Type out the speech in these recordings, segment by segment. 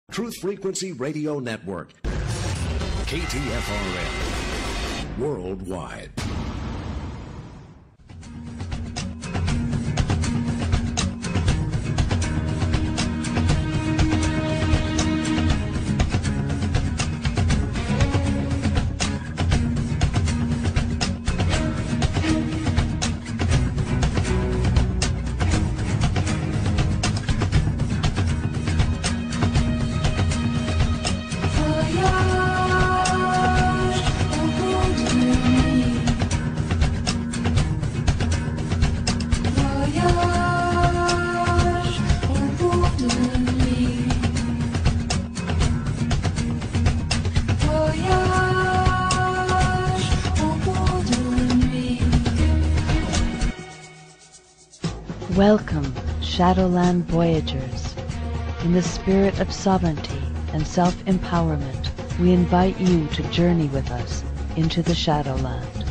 Truth Frequency Radio Network. KTFRN. Worldwide. Welcome, Shadowland Voyagers. In the spirit of sovereignty and self-empowerment, we invite you to journey with us into the Shadowland.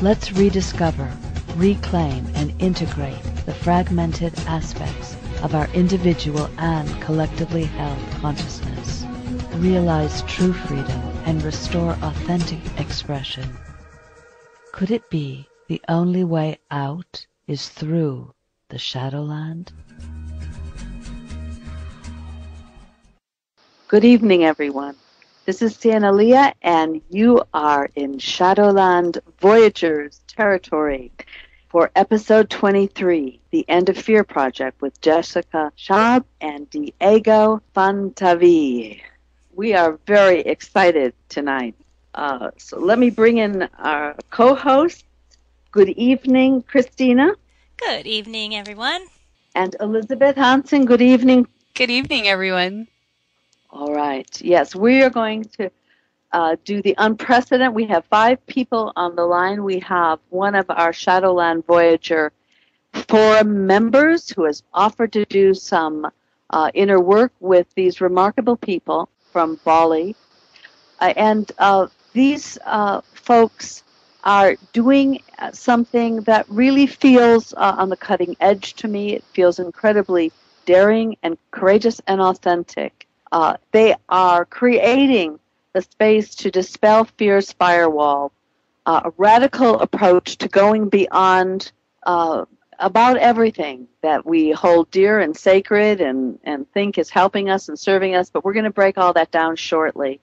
Let's rediscover, reclaim, and integrate the fragmented aspects of our individual and collectively held consciousness. Realize true freedom and restore authentic expression. Could it be the only way out is through the Shadowland? Good evening, everyone. This is Sienna, and you are in Shadowland Voyagers territory for episode 23, The End of Fear Project with Jessica Schab and Diego Fontanive. We are very excited tonight. So let me bring in our co-host. Good evening, Christina. Good evening, everyone. And Elizabeth Hansen, good evening. Good evening, everyone. All right. Yes, we are going to do the unprecedented. We have 5 people on the line. We have one of our Shadowland Voyager Forum members who has offered to do some inner work with these remarkable people from Bali. And these folks are doing something that really feels on the cutting edge to me. It feels incredibly daring and courageous and authentic. They are creating the space to dispel fear's firewall, a radical approach to going beyond about everything that we hold dear and sacred and think is helping us and serving us, but we're going to break all that down shortly.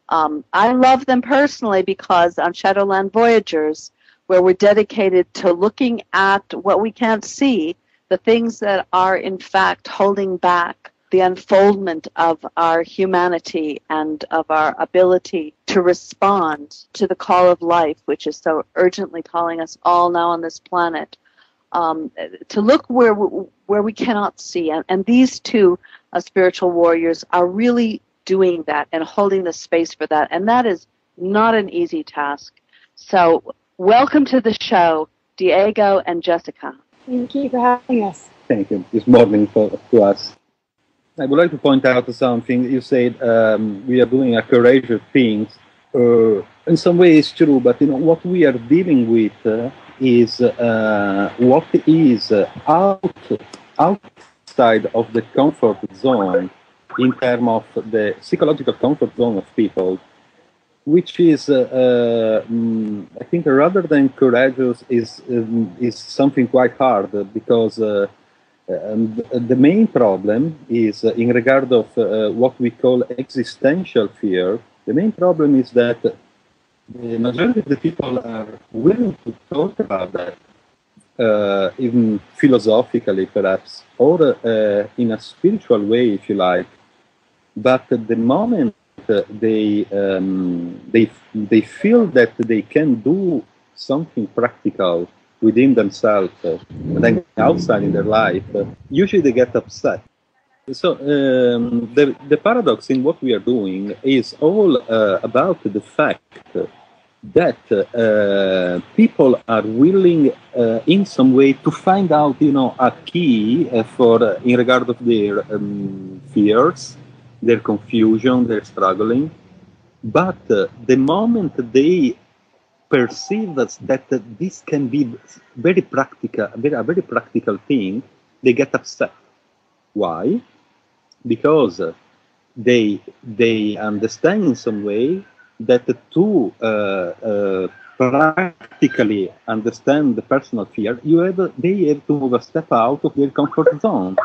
I love them personally because on Shadowland Voyagers, where we're dedicated to looking at what we can't see, the things that are in fact holding back the unfoldment of our humanity and of our ability to respond to the call of life, which is so urgently calling us all now on this planet, to look where we cannot see. And these two spiritual warriors are really doing that and holding the space for that. And that is not an easy task. So welcome to the show, Diego and Jessica. Thank you for having us. Thank you. This morning to us. I would like to point out something. You said we are doing a courageous thing. In some ways, it's true, but what we are dealing with is what is outside of the comfort zone in terms of the psychological comfort zone of people, which is, I think, rather than courageous, is something quite hard because the main problem is in regard of what we call existential fear. The main problem is that the majority of the people are willing to talk about that, even philosophically perhaps, or in a spiritual way, if you like. But the moment they feel that they can do something practical within themselves, and then outside in their life, usually they get upset. So the paradox in what we are doing is all about the fact that people are willing in some way to find out, a key for in regard of their fears, their confusion, their struggling. But the moment they perceive that this can be very practical, a very practical thing, they get upset. Why? Because they understand in some way that to practically understand the personal fear, they have to move a step out of their comfort zone.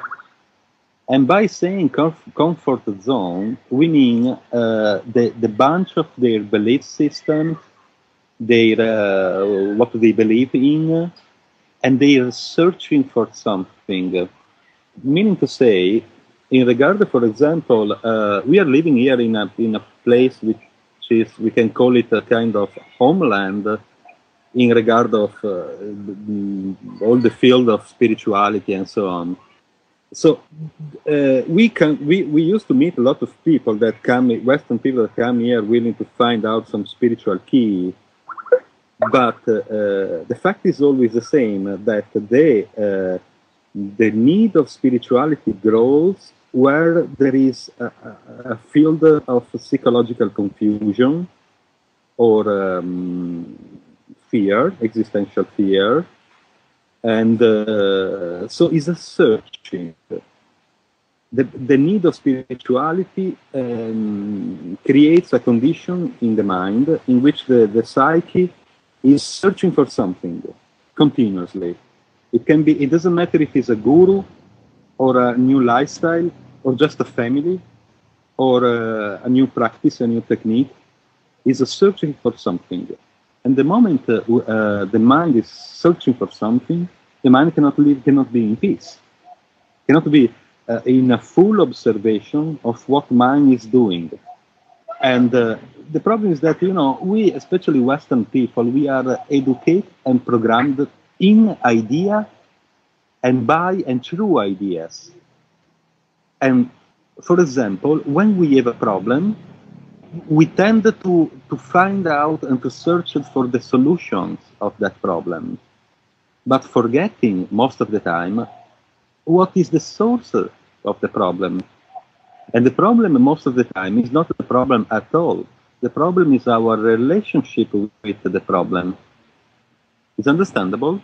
And by saying comfort zone, we mean the bunch of their belief systems, their what they believe in, and they are searching for something. Meaning to say, in regard, for example, we are living here in a place which is, we can call it a kind of homeland in regard of all the field of spirituality and so on. So we used to meet a lot of people that come, Western people that come here willing to find out some spiritual key, but the fact is always the same, that the need of spirituality grows where there is a field of psychological confusion or fear, existential fear, and so is a searching. The need of spirituality creates a condition in the mind in which the psyche is searching for something continuously. It can be, it doesn't matter if it's a guru or a new lifestyle or just a family or a new practice, a new technique. It's a searching for something. And the moment the mind is searching for something, the mind cannot be in peace, cannot be in a full observation of what mind is doing. And the problem is that, you know, we, especially Western people, we are educated and programmed in idea and by and through ideas. And for example, when we have a problem, we tend to find out and to search for the solutions of that problem, but forgetting most of the time what is the source of the problem. And the problem most of the time is not the problem at all. The problem is our relationship with the problem. It's understandable?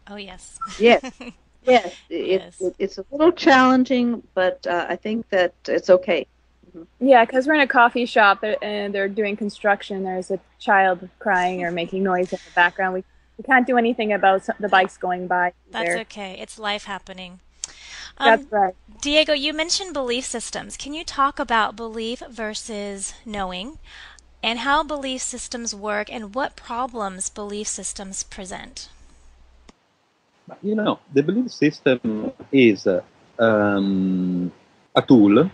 Oh, yes. Yes. Yes. Yes. It's a little challenging, but I think that it's okay. Yeah, because we're in a coffee shop and they're doing construction. There's a child crying or making noise in the background. We can't do anything about the bikes going by. That's there. okay. It's life happening. That's right. Diego, you mentioned belief systems. Can you talk about belief versus knowing and how belief systems work and what problems belief systems present? You know, the belief system is a tool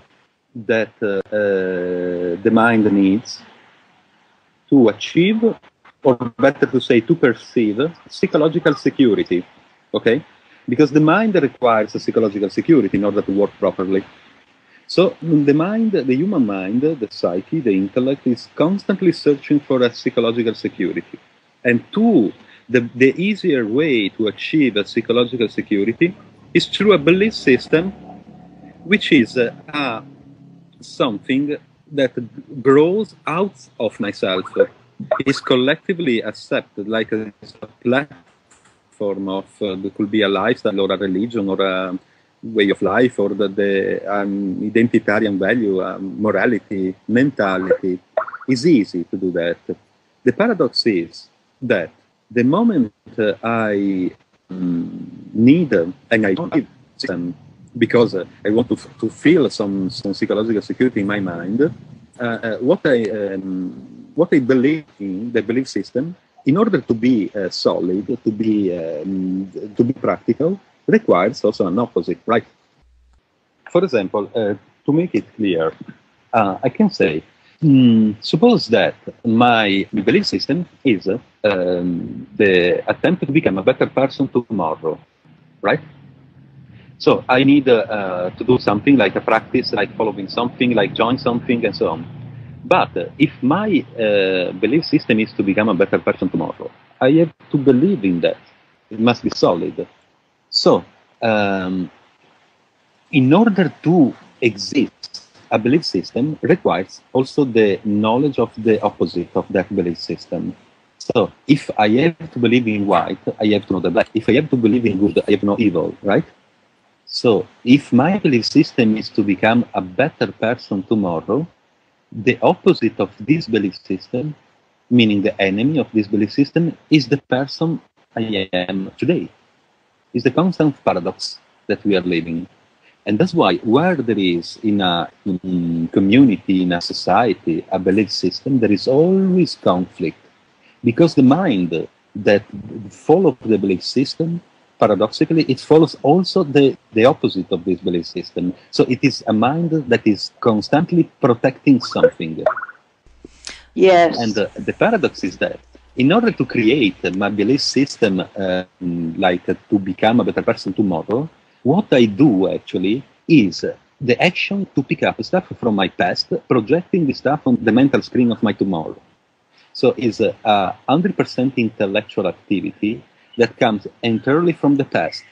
that the mind needs to achieve, or better to say, to perceive psychological security, okay? Because the mind requires a psychological security in order to work properly. So the mind, the human mind, the psyche, the intellect is constantly searching for a psychological security. And the easier way to achieve a psychological security is through a belief system, which is something that grows out of myself, is collectively accepted, like a platform of, there could be a lifestyle or a religion or a way of life or the identitarian value, morality, mentality. It's easy to do that. The paradox is that the moment I need an identity system because I want to feel some psychological security in my mind, what I believe in, the belief system, in order to be solid, to be practical, requires also an opposite, right? For example, to make it clear, I can say, suppose that my belief system is the attempt to become a better person tomorrow, right? So I need to do something like a practice, like following something, like join something, and so on. But if my belief system is to become a better person tomorrow, I have to believe in that. It must be solid. So, in order to exist, a belief system requires also the knowledge of the opposite of that belief system. So, if I have to believe in white, I have to know the black. If I have to believe in good, I have to know evil, right? So if my belief system is to become a better person tomorrow, the opposite of this belief system, meaning the enemy of this belief system, is the person I am today. It's the constant paradox that we are living. And that's why where there is in a community, in a society, a belief system, there is always conflict. Because the mind that follows the belief system, paradoxically, it follows also the opposite of this belief system. So it is a mind that is constantly protecting something. Yes. And the paradox is that in order to create my belief system, to become a better person tomorrow, what I do actually is the action to pick up stuff from my past, projecting the stuff on the mental screen of my tomorrow. So it's a 100% intellectual activity that comes entirely from the past.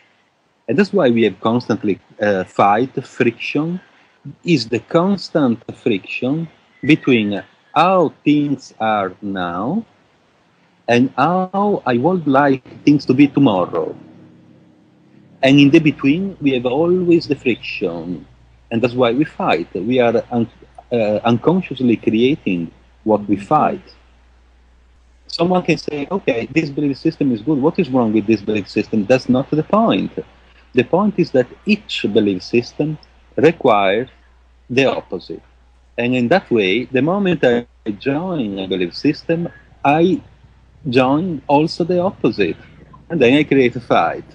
And that's why we have constantly fight, friction, is the constant friction between how things are now and how I would like things to be tomorrow. And in the between, we have always the friction. And that's why we fight. We are unconsciously creating what we fight. Someone can say, okay, this belief system is good. What is wrong with this belief system? That's not the point. The point is that each belief system requires the opposite. And in that way, the moment I join a belief system, I join also the opposite. And then I create a fight.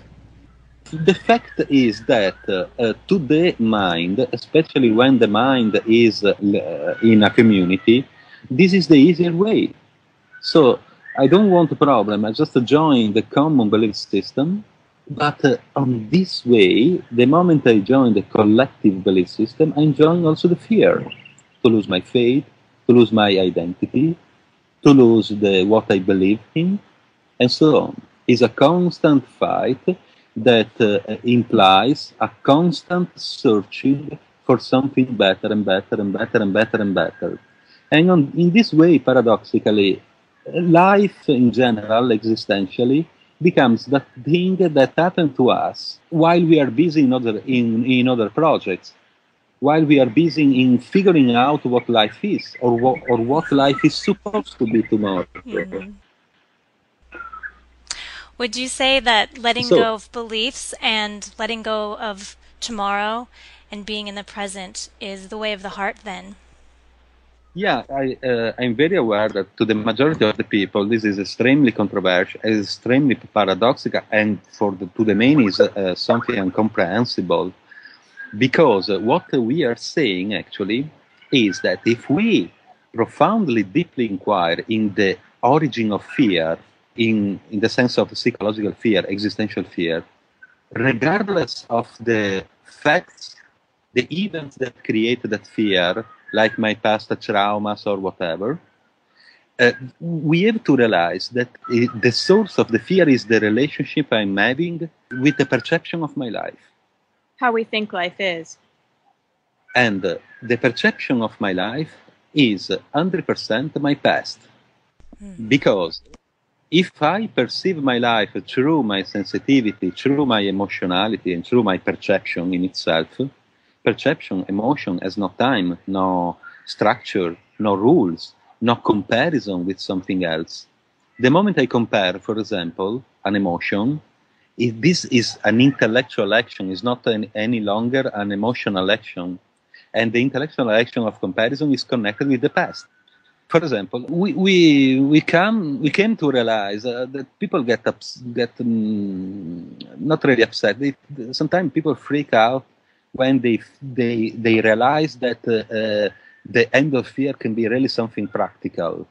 The fact is that to the mind, especially when the mind is in a community, this is the easier way. So I don't want a problem. I just join the common belief system. But on this way, the moment I join the collective belief system, I join also the fear to lose my faith, to lose my identity, to lose what I believe in, and so on. It's a constant fight that implies a constant searching for something better and better and better and better and better. And in this way, paradoxically, life in general, existentially, becomes that thing that happened to us while we are busy in other projects, while we are busy in figuring out what life is or what life is supposed to be tomorrow. Mm-hmm. Would you say that letting go of beliefs and letting go of tomorrow and being in the present is the way of the heart then? Yeah, I'm very aware that to the majority of the people, this is extremely controversial, extremely paradoxical, and to the many is something incomprehensible. Because what we are saying actually is that if we profoundly, deeply inquire in the origin of fear, in the sense of psychological fear, existential fear, regardless of the facts, the events that create that fear, like my past traumas or whatever, we have to realize that the source of the fear is the relationship I'm having with the perception of my life. How we think life is. And the perception of my life is 100% my past. Because if I perceive my life through my sensitivity, through my emotionality, and through my perception in itself, perception, emotion has no time, no structure, no rules, no comparison with something else. The moment I compare, for example, an emotion, if this is an intellectual action, it's not any longer an emotional action. And the intellectual action of comparison is connected with the past. For example, we came to realize that people get not really upset. Sometimes people freak out when they realize that the end of fear can be really something practical.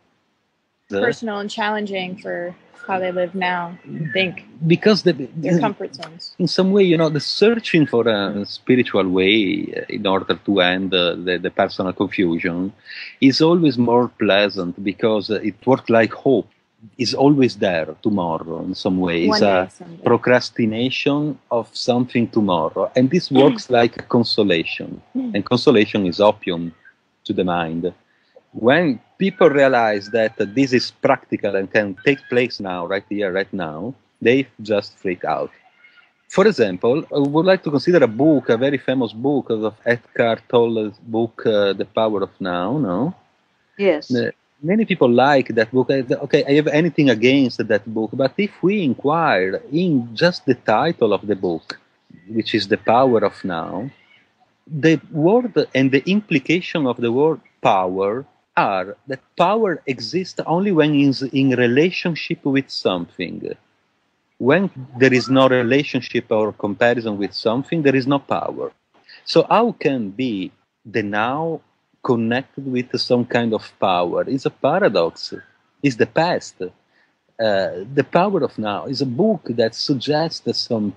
Personal and challenging for how they live now, I think. Because their comfort zones. In some way, the searching for a spiritual way in order to end the personal confusion is always more pleasant because it works like hope. Is always there tomorrow in some way. It's a procrastination of something tomorrow. And this works like a consolation. And consolation is opium to the mind. When people realize that this is practical and can take place now, right here, right now, they just freak out. For example, I would like to consider a book, a very famous book of Eckhart Tolle's book, The Power of Now, no? Yes. Many people like that book. Okay, I have anything against that book, but if we inquire in just the title of the book, which is The Power of Now, the word and the implication of the word power are that power exists only when it's in relationship with something. When there is no relationship or comparison with something, there is no power. So how can be the now connected with some kind of power? It's a paradox. It's the past. The Power of Now is a book that suggests some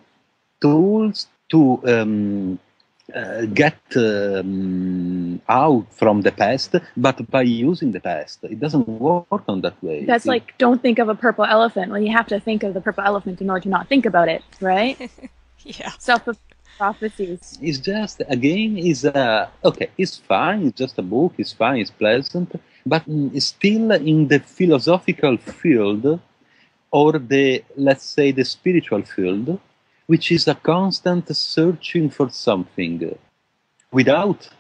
tools to get out from the past, but by using the past. It doesn't work on that way. That's like, don't think of a purple elephant. Well, you have to think of the purple elephant in order to not think about it, right? Yeah. Self-prophecies. It's just, again, okay, it's fine, it's just a book, it's fine, it's pleasant, but it's still in the philosophical field, or let's say, the spiritual field, which is a constant searching for something without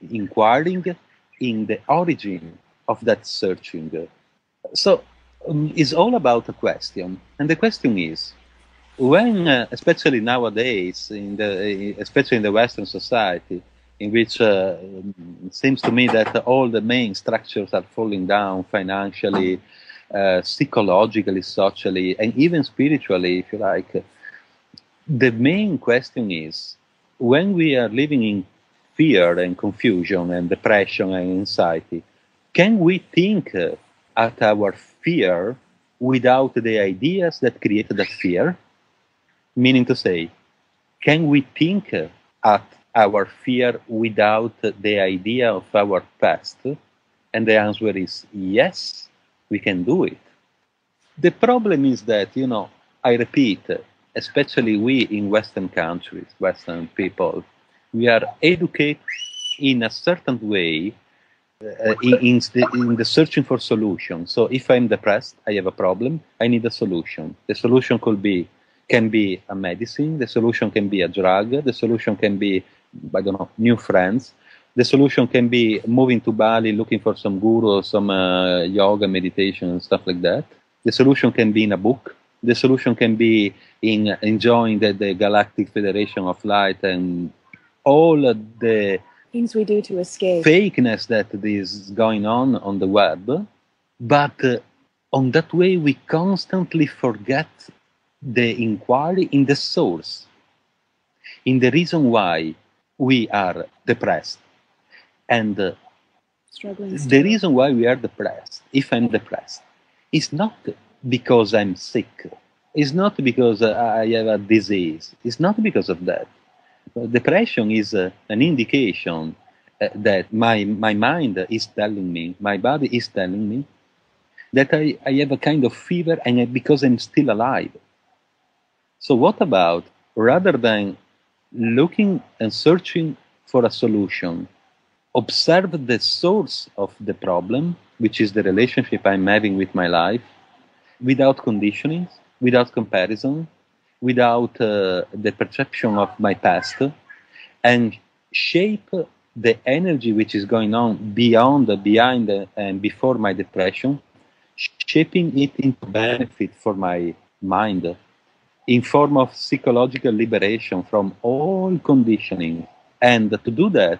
inquiring in the origin of that searching. So it's all about a question. And the question is, when, especially nowadays, especially in the Western society, in which it seems to me that all the main structures are falling down financially, psychologically, socially, and even spiritually, if you like, the main question is, when we are living in fear and confusion and depression and anxiety, can we think at our fear without the ideas that created that fear? Meaning to say, can we think at our fear without the idea of our past? And the answer is yes, we can do it. The problem is that, I repeat, especially we in Western countries, Western people, we are educated in a certain way in the searching for solutions. So if I'm depressed, I have a problem, I need a solution. The solution can be a medicine, the solution can be a drug, the solution can be, I don't know, new friends. The solution can be moving to Bali, looking for some guru or some yoga, meditation, and stuff like that. The solution can be in a book. The solution can be in enjoying the Galactic Federation of Light and all the things we do to escape fakeness that is going on the web. But on that way, we constantly forget the inquiry in the source, in the reason why we are depressed. And struggling. The reason why we are depressed, if I'm depressed, is not because I'm sick. It's not because I have a disease. It's not because of that. Depression is an indication that my mind is telling me, my body is telling me, that I have a kind of fever and because I'm still alive. So what about, rather than looking and searching for a solution, observe the source of the problem, which is the relationship I'm having with my life, without conditioning, without comparison, without the perception of my past, and shape the energy which is going on behind, and before my depression, shaping it into benefit for my mind, in form of psychological liberation from all conditioning. And to do that,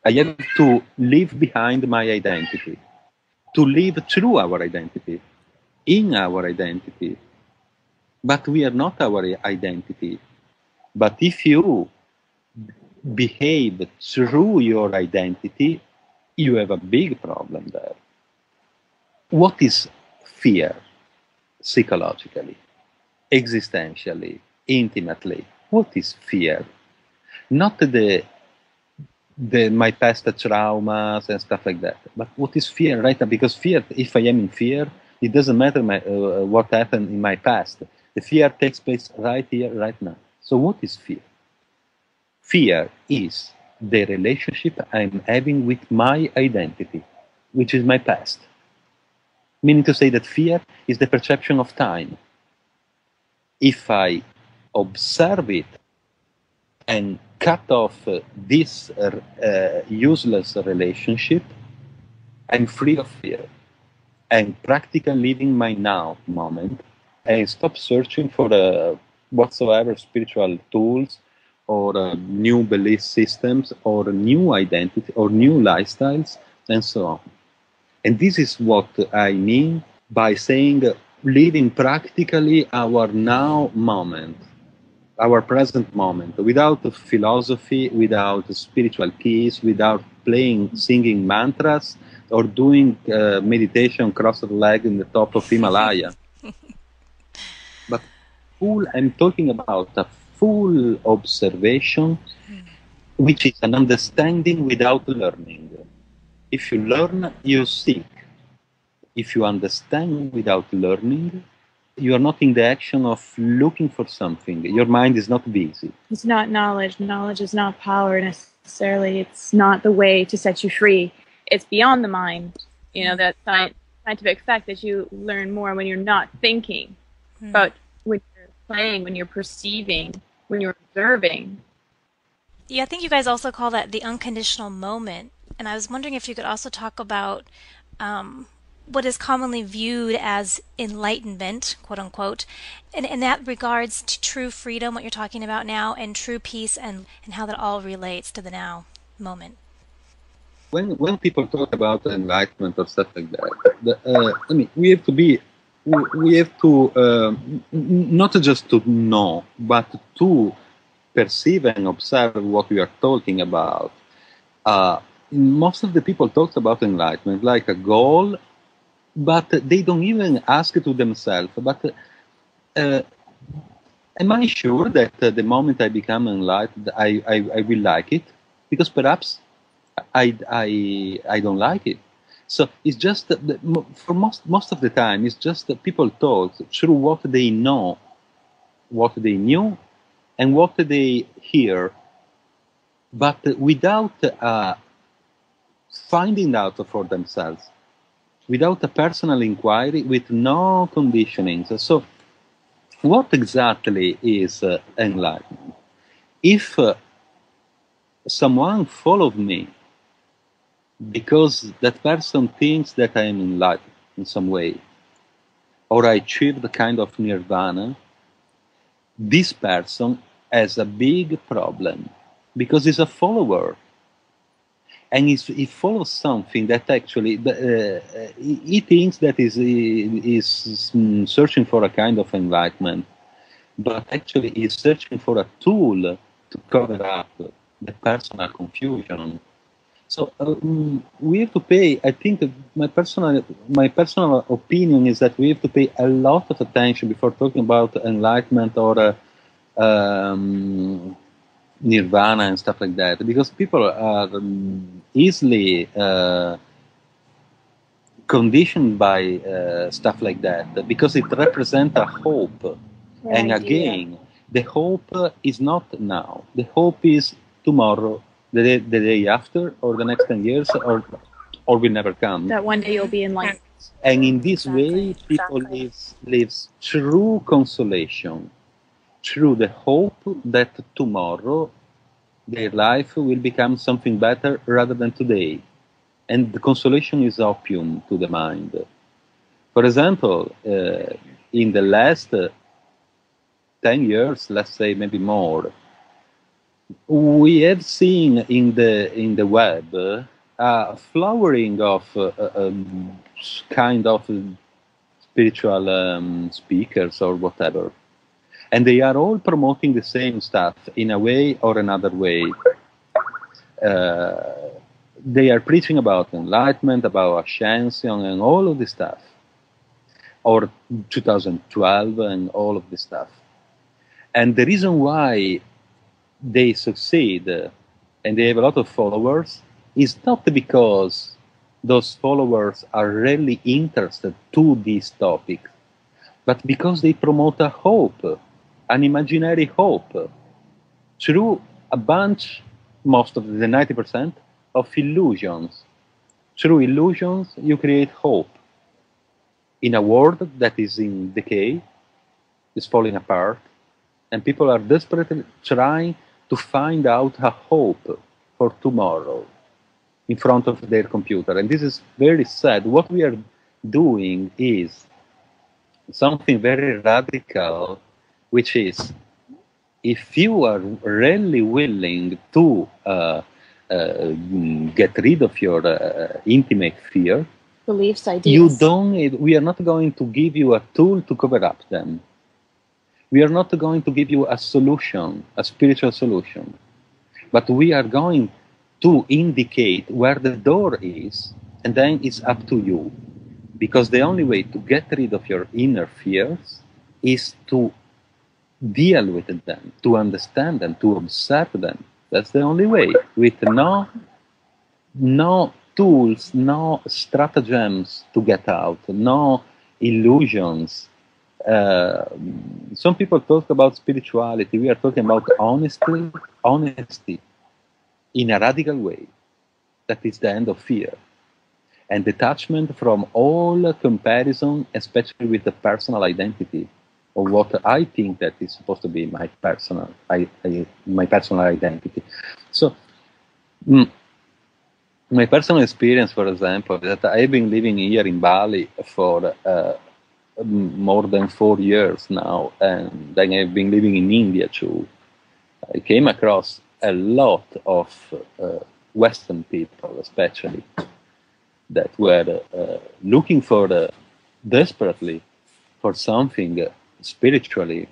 I have to leave behind my identity, to live through our identity, in our identity. But we are not our identity. But if you behave through your identity, you have a big problem there. What is fear psychologically, existentially, intimately? What is fear? Not my past traumas and stuff like that. But what is fear right now? Because fear, if I am in fear, it doesn't matter what happened in my past. The fear takes place right here, right now. So what is fear? Fear is the relationship I'm having with my identity, which is my past. Meaning to say that fear is the perception of time. If I observe it and cut off this useless relationship, I'm free of fear. I'm practically living my now moment and stop searching for whatsoever spiritual tools or new belief systems or new identity or new lifestyles and so on. And this is what I mean by saying living practically our now moment, our present moment, without philosophy, without spiritual keys, without singing mantras, or doing meditation crossed leg in the top of Himalaya. But I'm talking about a full observation, which is an understanding without learning. If you learn, you seek. If you understand without learning, you are not in the action of looking for something. Your mind is not busy. It's not knowledge. Knowledge is not power necessarily. It's not the way to set you free. It's beyond the mind. You know, that scientific fact that you learn more when you're not thinking, but when you're playing, when you're perceiving, when you're observing. Yeah, I think you guys also call that the unconditional moment. And I was wondering if you could also talk about what is commonly viewed as enlightenment, quote unquote, and in that regards to true freedom, what you're talking about now, and true peace, and how that all relates to the now moment. When people talk about enlightenment or stuff like that, I mean, we have to not just to know, but to perceive and observe what we are talking about. Most of the people talk about enlightenment like a goal, but they don't even ask it to themselves. But am I sure that the moment I become enlightened, I will like it? Because perhaps I don't like it. So it's just that for most of the time, it's just that people talk through what they know, what they knew, and what they hear, but without finding out for themselves, without a personal inquiry, with no conditionings. So what exactly is enlightenment? If someone followed me because that person thinks that I am enlightened in some way, or I achieved a kind of nirvana, this person has a big problem because he's a follower. And he follows something that actually he thinks that is searching for a kind of enlightenment, but actually he's searching for a tool to cover up the personal confusion. So we have to pay. I think my personal opinion is that we have to pay a lot of attention before talking about enlightenment or nirvana and stuff like that, because people are easily conditioned by stuff like that, because it represents a hope. And again, the hope is not now. The hope is tomorrow, the day after, or the next 10 years, or will never come. That one day you'll be enlightened. And in this way, people live true consolation, through the hope that tomorrow their life will become something better rather than today. And the consolation is opium to the mind. For example, in the last 10 years, let's say maybe more, we have seen in the web a flowering of kind of spiritual speakers or whatever. And they are all promoting the same stuff in a way or another way. They are preaching about enlightenment, about ascension, and all of this stuff. Or 2012 and all of this stuff. And the reason why they succeed and they have a lot of followers is not because those followers are really interested to this topic, but because they promote a hope, an imaginary hope, through a bunch, most of the 90%, of illusions. Through illusions, you create hope in a world that is in decay, is falling apart, And people are desperately trying to find out a hope for tomorrow in front of their computer. And this is very sad. What we are doing is something very radical, which is, if you are really willing to get rid of your intimate fear, beliefs, ideas, we are not going to give you a tool to cover up them. We are not going to give you a solution, a spiritual solution, but we are going to indicate where the door is, and then it's up to you. Because the only way to get rid of your inner fears is to deal with them, to understand them, to observe them. That's the only way. With no tools, no stratagems to get out, no illusions. Some people talk about spirituality. We are talking about honesty in a radical way. That is the end of fear. And detachment from all comparison, especially with the personal identity, or what I think that is supposed to be my personal identity. So, my personal experience, for example, is that I've been living here in Bali for more than 4 years now, and then I've been living in India too. I came across a lot of Western people, especially, that were looking for desperately for something spiritually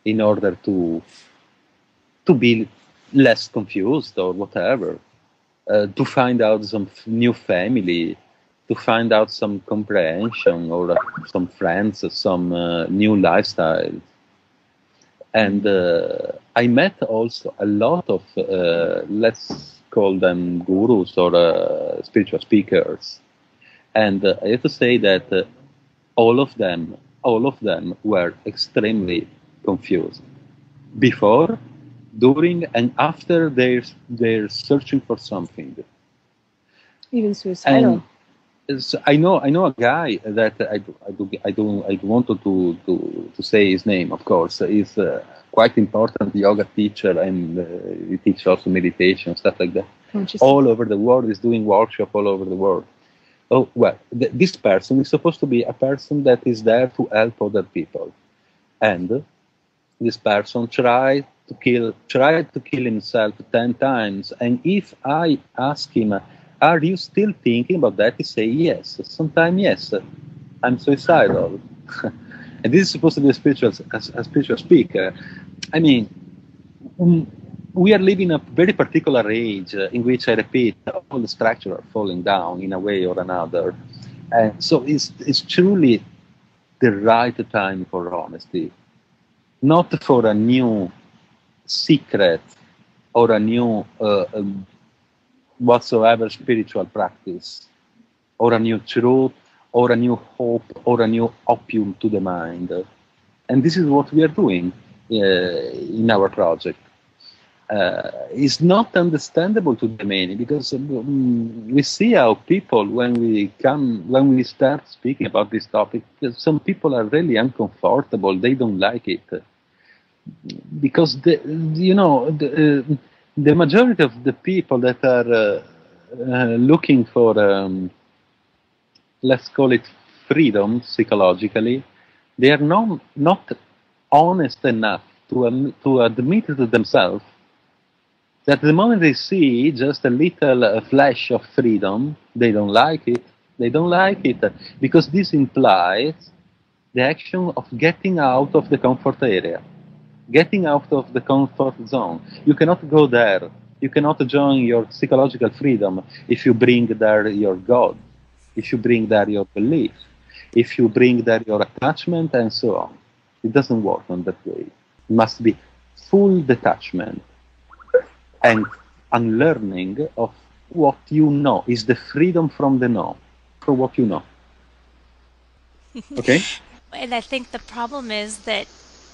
in order to be less confused or whatever, to find out some new family, to find out some comprehension or some friends, some new lifestyle. And I met also a lot of, let's call them gurus or spiritual speakers. And I have to say that all of them were extremely confused before, during, and after they're searching for something. even suicidal. And I know a guy that I don't want to say his name. Of course, he's quite important yoga teacher, and he teaches also meditation, stuff like that. All over the world. He's doing workshop all over the world. Oh well, this person is supposed to be a person that is there to help other people, and this person tried to kill himself 10 times. And if I ask him, "Are you still thinking about that?" he say, "Yes, sometimes yes, I'm suicidal." And this is supposed to be a spiritual speaker. I mean, we are living a very particular age in which, I repeat, all the structure are falling down in a way or another. And so it's truly the right time for honesty, not for a new secret or a new whatsoever spiritual practice, or a new truth, or a new hope, or a new opium to the mind. And this is what we are doing in our project. Is not understandable to the many, because we see how people, when we start speaking about this topic, some people are really uncomfortable. They don't like it, because the majority of the people that are looking for, let's call it freedom psychologically, they are not honest enough to admit to themselves that the moment they see just a little flash of freedom, they don't like it. They don't like it because this implies the action of getting out of the comfort area, getting out of the comfort zone. You cannot go there. You cannot join your psychological freedom if you bring there your God, if you bring there your belief, if you bring there your attachment, and so on. It doesn't work on that way. It must be full detachment and unlearning of what you know. Is the freedom from the know, for what you know. Okay? And I think the problem is that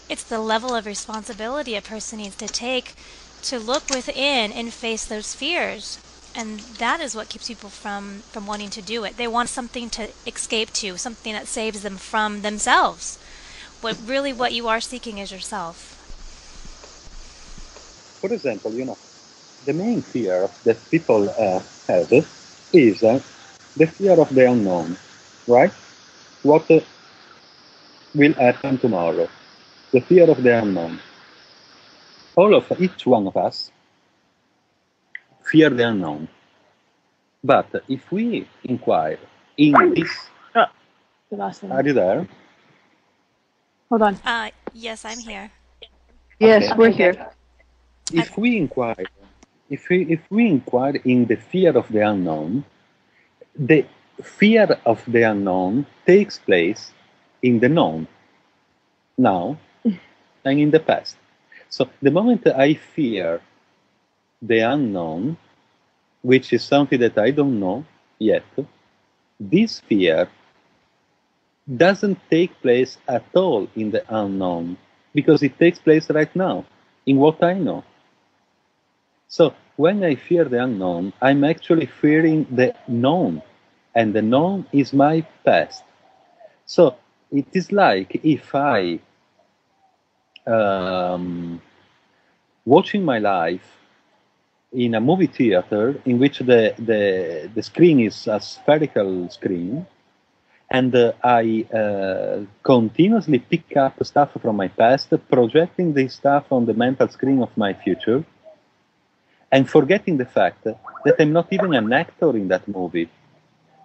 it's the level of responsibility a person needs to take to look within and face those fears. And that is what keeps people from wanting to do it. They want something to escape to, something that saves them from themselves. What you are seeking is yourself. For example, the main fear that people have is the fear of the unknown, right? What will happen tomorrow? The fear of the unknown. Each one of us fear the unknown. But if we inquire in this... Oh, the last one. Are you there? Hold on. Yes, I'm here. Yes, Okay. we're here. If we inquire in the fear of the unknown, the fear of the unknown takes place in the known, now, and in the past. So the moment I fear the unknown, which is something that I don't know yet, this fear doesn't take place at all in the unknown, because it takes place right now, in what I know. So when I fear the unknown, I'm actually fearing the known, and the known is my past. So it is like if I, watching my life in a movie theater in which the screen is a spherical screen, and I continuously pick up stuff from my past, projecting this stuff on the mental screen of my future, and forgetting the fact that I'm not even an actor in that movie.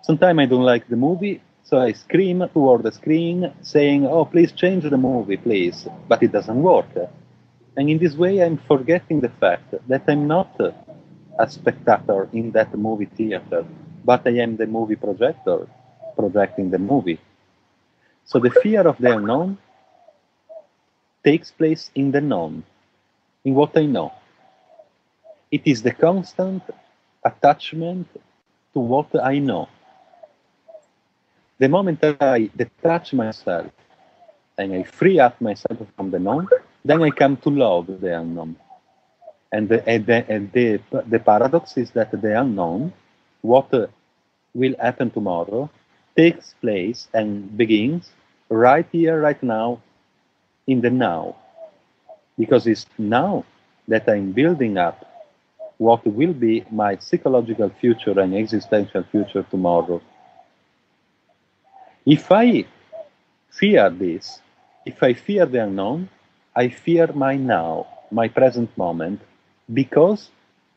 Sometimes I don't like the movie, so I scream toward the screen saying, "Oh, please change the movie, please." But it doesn't work. And in this way, I'm forgetting the fact that I'm not a spectator in that movie theater, but I am the movie projector, projecting the movie. So the fear of the unknown takes place in the known, in what I know. It is the constant attachment to what I know. The moment that I detach myself and I free up myself from the known, then I come to love the unknown. And the paradox is that the unknown, what will happen tomorrow, takes place and begins right here, right now, in the now. Because it's now that I'm building up what will be my psychological future and existential future tomorrow. If I fear this, if I fear the unknown, I fear my now, my present moment, because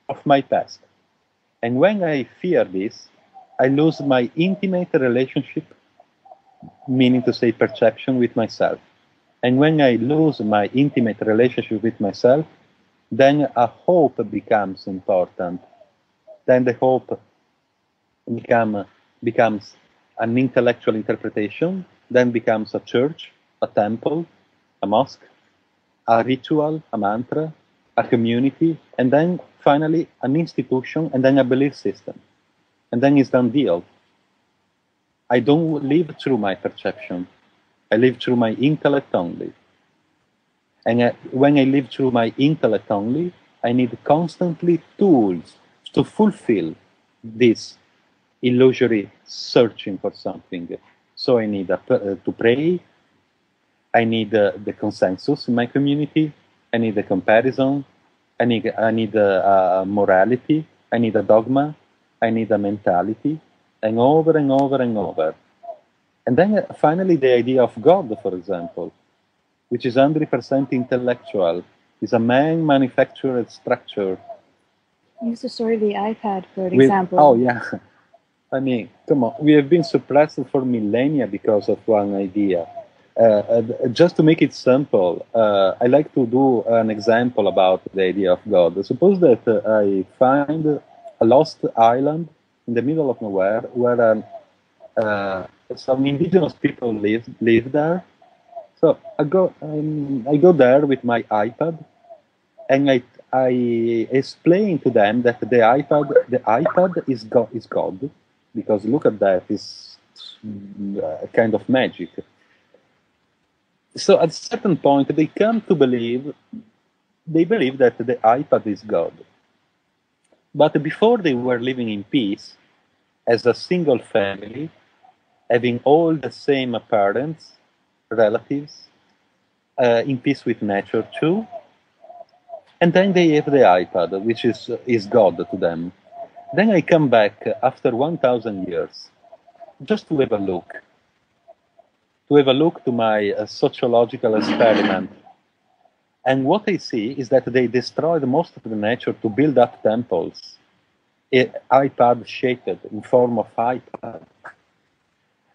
of my past. And when I fear this, I lose my intimate relationship, meaning to say perception, with myself. And when I lose my intimate relationship with myself, then a hope becomes important. Then the hope becomes an intellectual interpretation, then becomes a church, a temple, a mosque, a ritual, a mantra, a community, and then finally an institution, and then a belief system. And then it's done deal. I don't live through my perception. I live through my intellect only. And when I live through my intellect only, I need constantly tools to fulfill this illusory searching for something. So I need to pray. I need the consensus in my community. I need the comparison. I need morality. I need a dogma. I need a mentality. And over and over and over. And then finally the idea of God, for example, which is 100% intellectual, is a man-manufactured structure. Use the story of the iPad for an example. Oh, yeah. I mean, come on. We have been suppressed for millennia because of one idea. Just to make it simple, I like to do an example about the idea of God. Suppose that I find a lost island in the middle of nowhere where some indigenous people live there. So I go there with my iPad, and I explain to them that the iPad is God, because look at that, is a kind of magic. So at a certain point, they come to believe that the iPad is God. But before, they were living in peace as a single family, having all the same parents, relatives, in peace with nature too. And then they have the iPad, which is God to them. Then I come back after 1,000 years, just to have a look. To have a look to my sociological experiment. And what I see is that they destroyed most of the nature to build up temples, iPad shaped in form of iPad.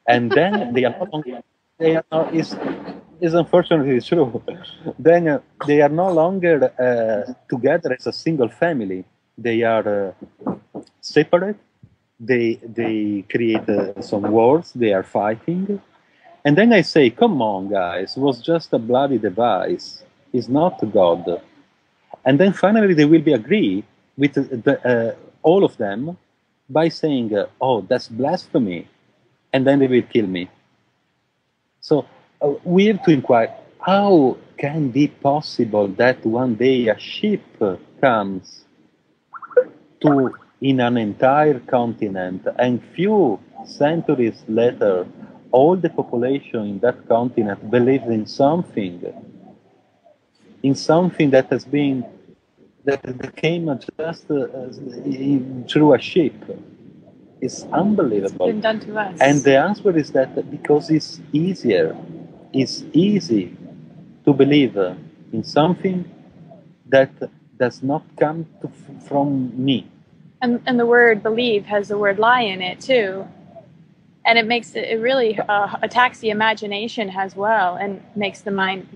And then they are no longer, is unfortunately true. Then they are no longer together as a single family. They are separate. They create some wars. They are fighting. And then I say, come on, guys, it was just a bloody device. It's not God. And then finally they will be agree with all of them by saying, oh, that's blasphemy. And then they will kill me. So we have to inquire, how can it be possible that one day a ship comes to in an entire continent and few centuries later, all the population in that continent believes in something that has been, that came just through a ship. It's unbelievable. It's been done to us. And the answer is that because it's easier, it's easy to believe in something that does not come from me. And the word believe has the word lie in it too. And it makes it really attacks the imagination as well and makes the mind,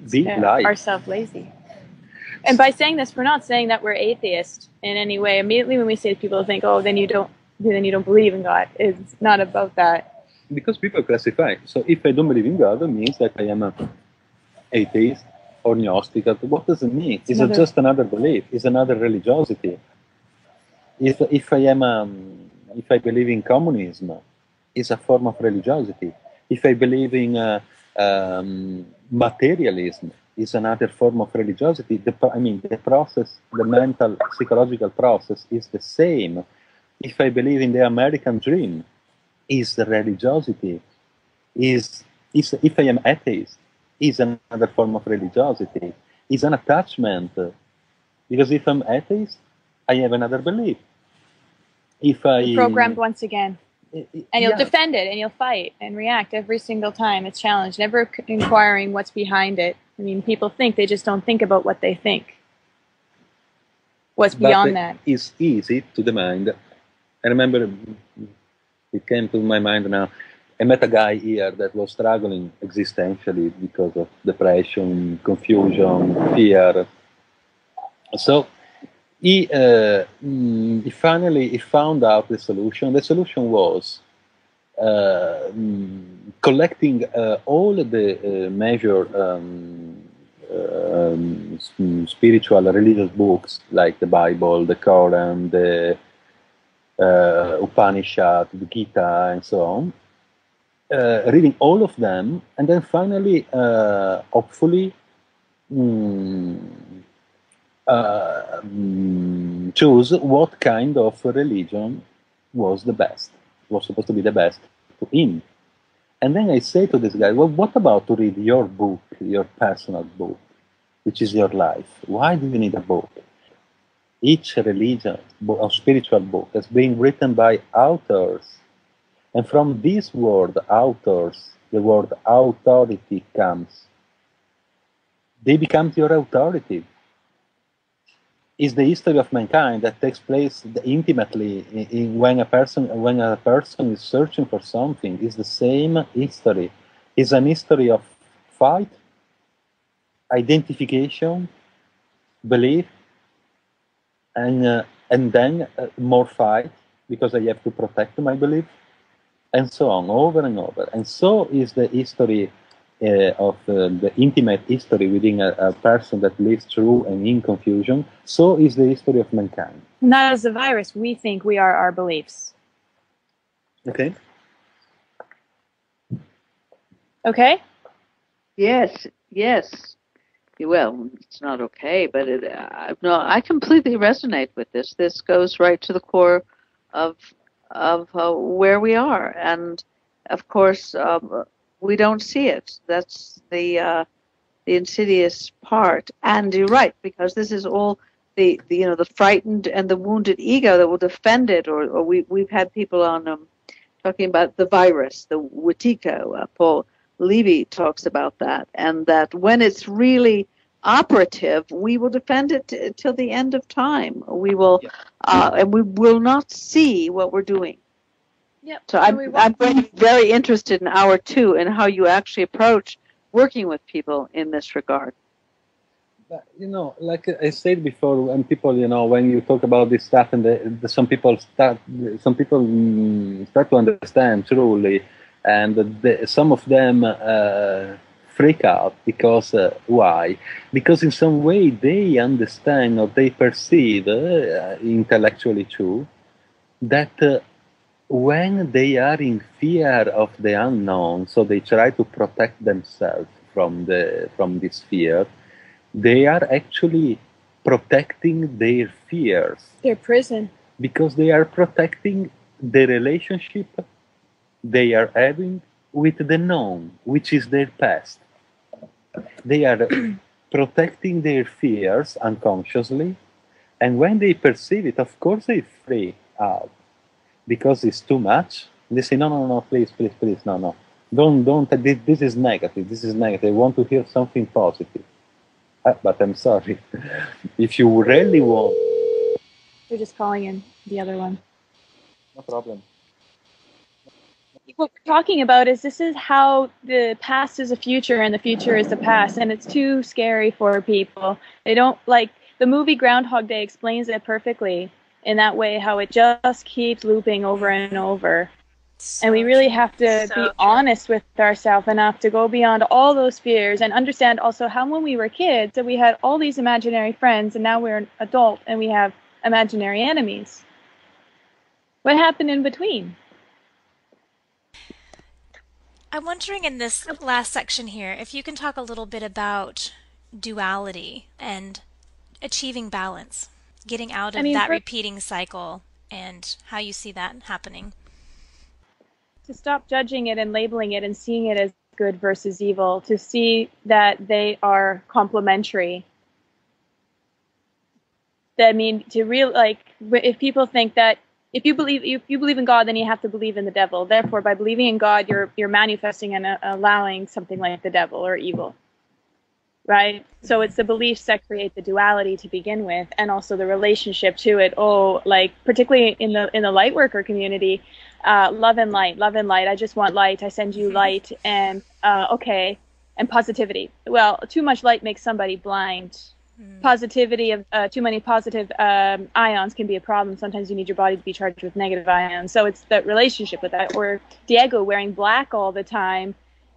ourselves lazy. And by saying this, we're not saying that we're atheist in any way. Immediately when we say to people, think, oh, then you don't believe in God. It's not about that. Because people classify. So if I don't believe in God, it means that I am an atheist or gnostic. What does it mean? Is it just another belief? Is another religiosity? If I believe in communism, it's a form of religiosity. If I believe in materialism, is another form of religiosity. The process, the mental, psychological process is the same. If I believe in the American dream, is the religiosity. If I am atheist, is another form of religiosity. Is an attachment. Because if I'm atheist, I have another belief. If I programmed once again. And you'll defend it, and you'll fight and react every single time it's challenged, never inquiring what's behind it. I mean, people think, they just don't think about what they think. What's beyond that? It's easy to the mind. I remember it came to my mind now. I met a guy here that was struggling existentially because of depression, confusion, fear. So he finally found out the solution. The solution was collecting all the major spiritual religious books like the Bible, the Quran, the Upanishad, the Gita, and so on. Reading all of them, and then finally, hopefully, choose what kind of religion was the best, was supposed to be the best to him. And then I say to this guy, well, what about to read your book, your personal book, which is your life? Why do you need a book? Each religion or spiritual book has been written by authors. And from this word, authors, the word authority comes. They become your authority. It's the history of mankind that takes place intimately when a person is searching for something. It's the same history. It's an history of fight, identification, belief, and then more fight because I have to protect my belief, and so on, over and over. And so is the history of the intimate history within a person that lives through and in confusion. So is the history of mankind. Not as a virus. We think we are our beliefs. Okay. Okay? Yes. Well, it's not okay, but no, I completely resonate with this. This goes right to the core of where we are, and of course, we don't see it. That's the insidious part. And you're right, because this is all the frightened and the wounded ego that will defend it, or we've had people on talking about the virus, the Wetiko. Paul Levy talks about that, and that when it's really operative, we will defend it till the end of time. We will, and we will not see what we're doing. Yep. So I'm very interested in hour 2 and how you actually approach working with people in this regard. But, like I said before, when people, when you talk about this stuff, and some people start to understand truly, and some of them freak out because why? Because in some way they understand or they perceive, intellectually too, that when they are in fear of the unknown, so they try to protect themselves from this fear. They are actually protecting their fears. Their prison. Because they are protecting the relationship they are having with the known, which is their past. They are protecting their fears unconsciously, and when they perceive it, of course they freak out because it's too much. They say, no, please, no. Don't, this is negative, I want to hear something positive. But I'm sorry. If you really want... They're just calling in the other one. No problem. What we're talking about is this is how the past is the future and the future is the past. And it's too scary for people. They don't like... The movie Groundhog Day explains it perfectly in that way, how it just keeps looping over and over. And we really have to be honest with ourselves enough to go beyond all those fears and understand also how when we were kids that we had all these imaginary friends and now we're an adult and we have imaginary enemies. What happened in between? I'm wondering in this last section here if you can talk a little bit about duality and achieving balance, getting out of that repeating cycle, and how you see that happening. To stop judging it and labeling it and seeing it as good versus evil, to see that they are complementary. I mean, if people think that if you believe in God, then you have to believe in the devil. Therefore, by believing in God, you're manifesting and allowing something like the devil or evil. Right? So it's the beliefs that create the duality to begin with, and also the relationship to it. Particularly in the light worker community, love and light. I just want light. I send you light, and okay, and positivity. Well, too much light makes somebody blind. Positivity of too many positive ions can be a problem. Sometimes you need your body to be charged with negative ions. So it's the relationship with that. Or Diego wearing black all the time.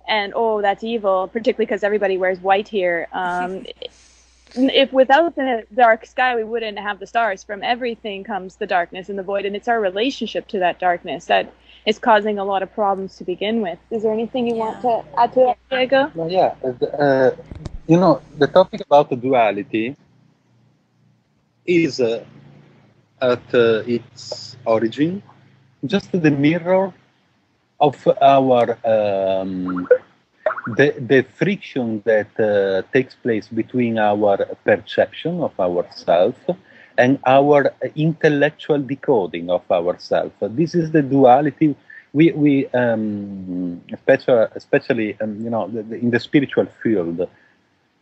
And, that's evil, particularly because everybody wears white here. If without the dark sky, we wouldn't have the stars. From everything comes the darkness and the void, and it's our relationship to that darkness that is causing a lot of problems to begin with. Is there anything you want to add to that, Diego? Well, yeah. The topic about the duality is, at its origin, just the mirror of our the friction that takes place between our perception of ourself and our intellectual decoding of ourself. This is the duality. We especially in the spiritual field,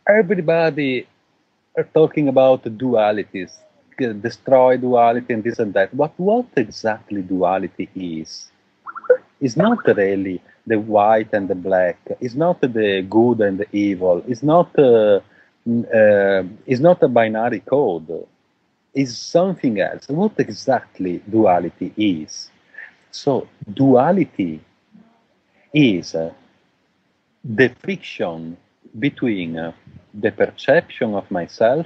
everybody are talking about dualities, destroy duality and this and that. But what exactly duality is? It's not really the white and the black. It's not the good and the evil. It's not a binary code. It's something else. What exactly duality is? So duality is the friction between the perception of myself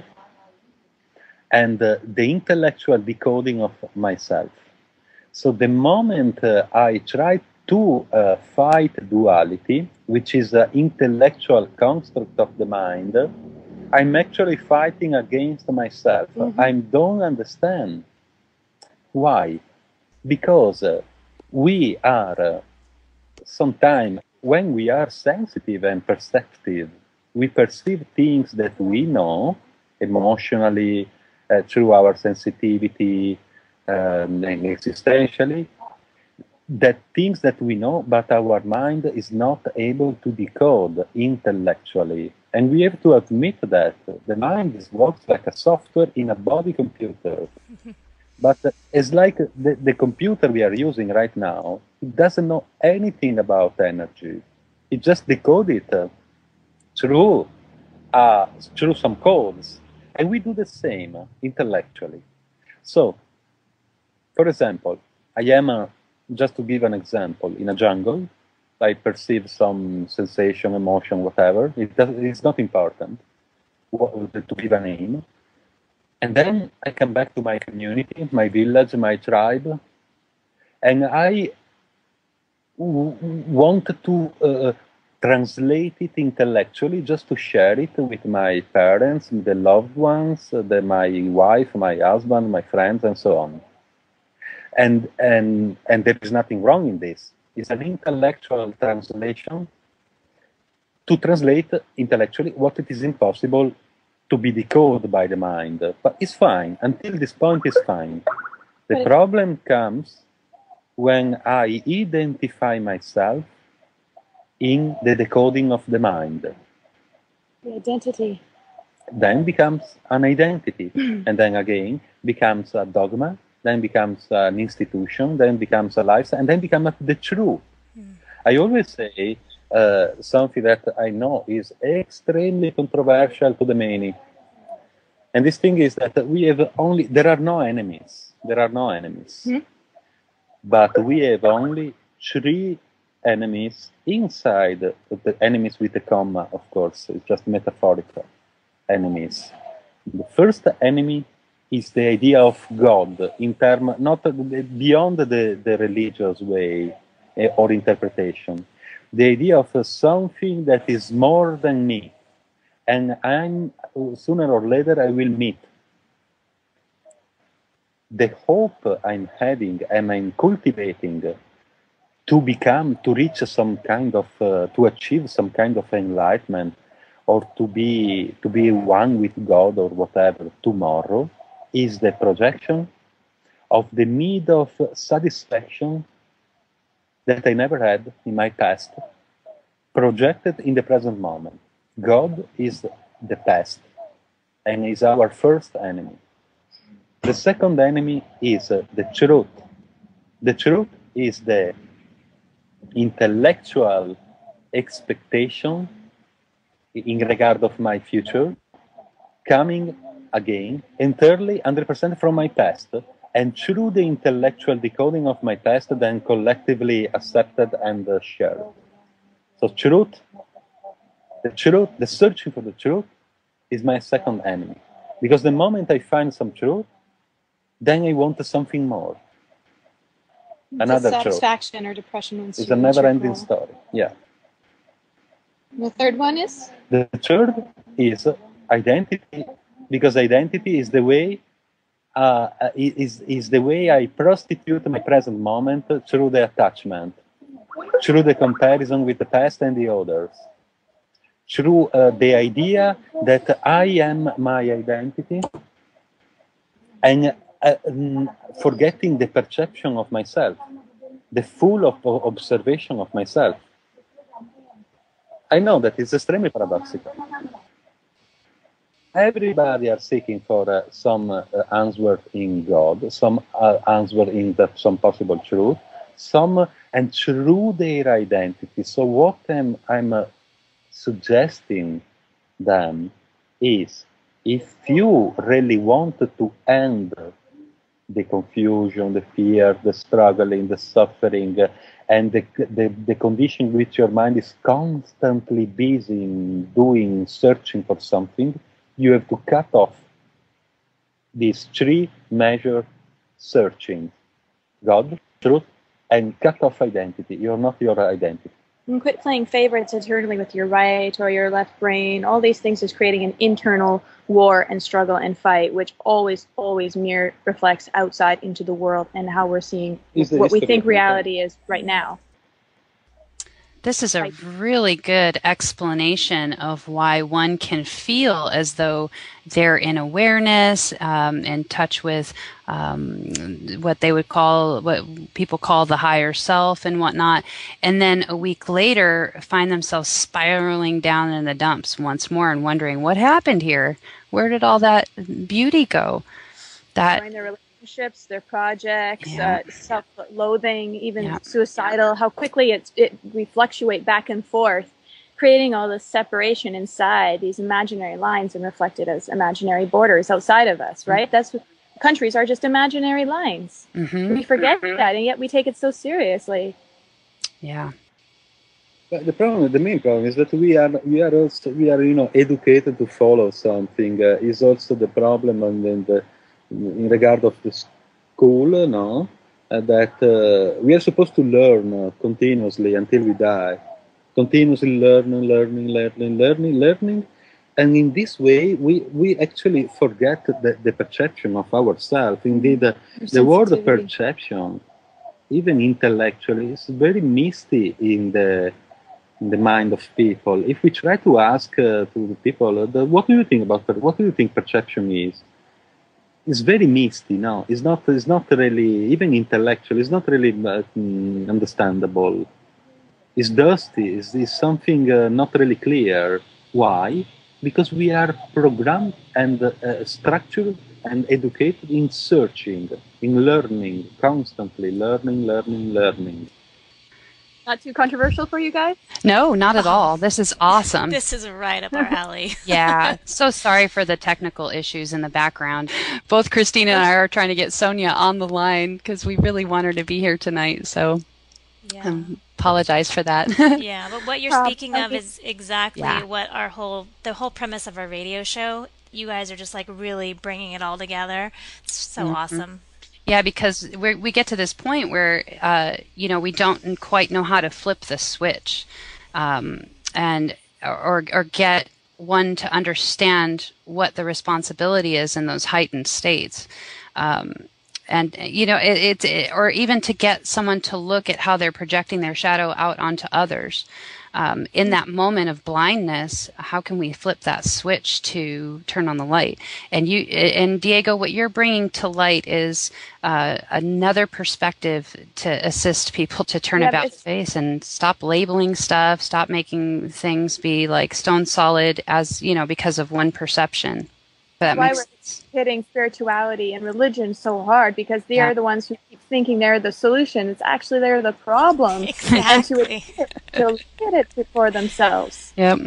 and the intellectual decoding of myself. So the moment I try to fight duality, which is an intellectual construct of the mind, I'm actually fighting against myself. I don't understand. Why? Because we are, sometimes, when we are sensitive and perceptive, we perceive things that we know emotionally, through our sensitivity and existentially, that things that we know, but our mind is not able to decode intellectually. And we have to admit that the mind works like a software in a body computer. But it's like the computer we are using right now, it doesn't know anything about energy. It just decodes it through some codes. And we do the same intellectually. So, for example, I am, just to give an example, in a jungle. I perceive some sensation, emotion, whatever. It's not important to give a name. And then I come back to my community, my village, my tribe, and I want to translate it intellectually, just to share it with my parents, the loved ones, my wife, my husband, my friends, and so on. And there is nothing wrong in this. It's an intellectual translation to translate intellectually what it is impossible to be decoded by the mind. But it's fine. Until this point, it's fine. The problem comes when I identify myself in the decoding of the mind. The identity. Then becomes an identity. And then again becomes a dogma, then becomes an institution, then becomes a lifestyle, and then becomes the truth. I always say something that I know is extremely controversial to the many. And this thing is that there are no enemies. There are no enemies. But we have only 3 enemies inside the enemies with the comma, of course. It's just metaphorical enemies. The first enemy is the idea of God, in term not beyond the religious way or interpretation. The idea of something that is more than me, and sooner or later I will meet. The hope I'm having and I'm cultivating to reach some kind of, to achieve some kind of enlightenment, or to be one with God or whatever tomorrow, is the projection of the need of satisfaction that I never had in my past, projected in the present moment. God is the past and is our first enemy. The second enemy is the truth. The truth is the intellectual expectation in regard of my future, coming again entirely 100% from my past, and through the intellectual decoding of my past, then collectively accepted and shared. So the searching for the truth is my second enemy. Because the moment I find some truth, then I want something more. Another satisfaction truth. Or depression. It's a never-ending story. Yeah. The third one is? The third is identity, because identity is the way is the way I prostitute my present moment through the attachment, through the comparison with the past and the others, through the idea that I am my identity, and forgetting the perception of myself, the full of observation of myself. I know that it's extremely paradoxical. Everybody are seeking for some answer in God, some answer in some possible truth, and through their identity. So what I'm suggesting them is, if you really want to end the confusion, the fear, the struggling, the suffering, and the condition in which your mind is constantly busy in doing, searching for something, you have to cut off these 3 major searching: God, truth, and cut off identity. You're not your identity. And quit playing favorites eternally with your right or your left brain. All these things is creating an internal war and struggle and fight, which always reflects outside into the world and how we're seeing what we think reality is right now. This is a really good explanation of why one can feel as though they're in awareness, in touch with what people call the higher self and whatnot, and then a week later find themselves spiraling down in the dumps once more and wondering what happened here. Where did all that beauty go? Their relationships, their projects, self-loathing, even suicidal. How quickly we fluctuate back and forth, creating all this separation inside these imaginary lines and reflected as imaginary borders outside of us. Right? That's what countries are, just imaginary lines. We forget that, and yet we take it so seriously. Yeah. But the main problem is that we are educated to follow something. Is also the problem, and in regard of the school, no, that we are supposed to learn continuously until we die, continuously learning, and in this way we actually forget the perception of ourselves. Indeed, the word of perception, even intellectually, is very misty in the mind of people. If we try to ask to the people, what do you think perception is? It's very misty. No, it's not really, even intellectual. It's not really understandable. It's dusty. It's something not really clear. Why? Because we are programmed and structured and educated in searching, in learning, constantly learning. Not too controversial for you guys? No, not at all. This is awesome. This is right up our alley. Yeah. So sorry for the technical issues in the background. Both Christina and I are trying to get Sonia on the line because we really want her to be here tonight. So apologize for that. Yeah, but what you're speaking of is exactly what the whole premise of our radio show. You guys are just like really bringing it all together. It's so awesome. Yeah, because we get to this point where, we don't quite know how to flip the switch, or get one to understand what the responsibility is in those heightened states. Or even to get someone to look at how they're projecting their shadow out onto others. In that moment of blindness, how can we flip that switch to turn on the light? And Diego, what you're bringing to light is another perspective to assist people to turn about face and stop labeling stuff, stop making things be like stone solid as, because of one perception. That why we're hitting spirituality and religion so hard, because they are the ones who keep thinking they're the solution. It's actually they're the problem. Exactly. To look at it for themselves. Yep.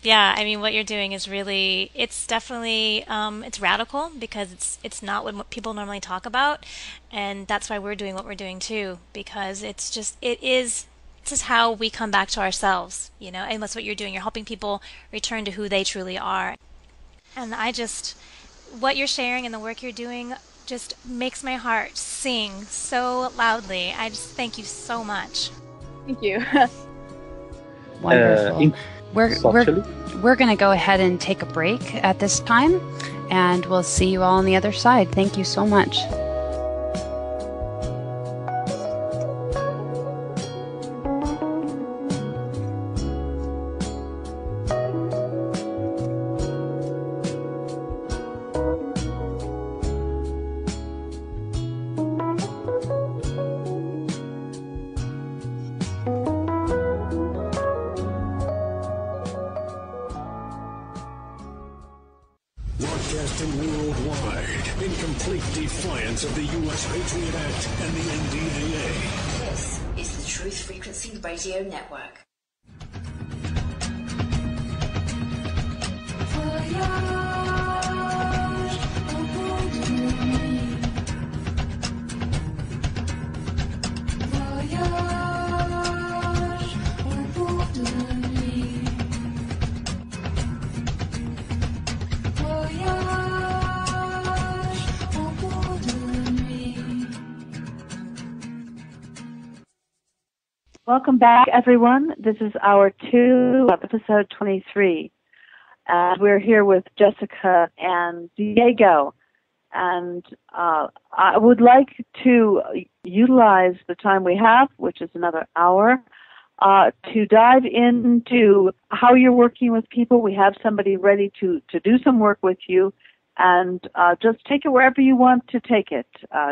Yeah. I mean, what you're doing is really, it's definitely, it's radical because it's not what people normally talk about, and that's why we're doing what we're doing too, because this is how we come back to ourselves, and that's what you're doing. You're helping people return to who they truly are. And what you're sharing and the work you're doing just makes my heart sing so loudly. I just thank you so much. Thank you. Wonderful. We're going to go ahead and take a break at this time, and we'll see you all on the other side. Thank you so much. Broadcasting worldwide in complete defiance of the U.S. Patriot Act and the NDAA. This is the Truth Frequency Radio Network. Welcome back, everyone. This is hour 2 of episode 23. We're here with Jessica and Diego. And I would like to utilize the time we have, which is another hour, to dive into how you're working with people. We have somebody ready to do some work with you, and just take it wherever you want to take it,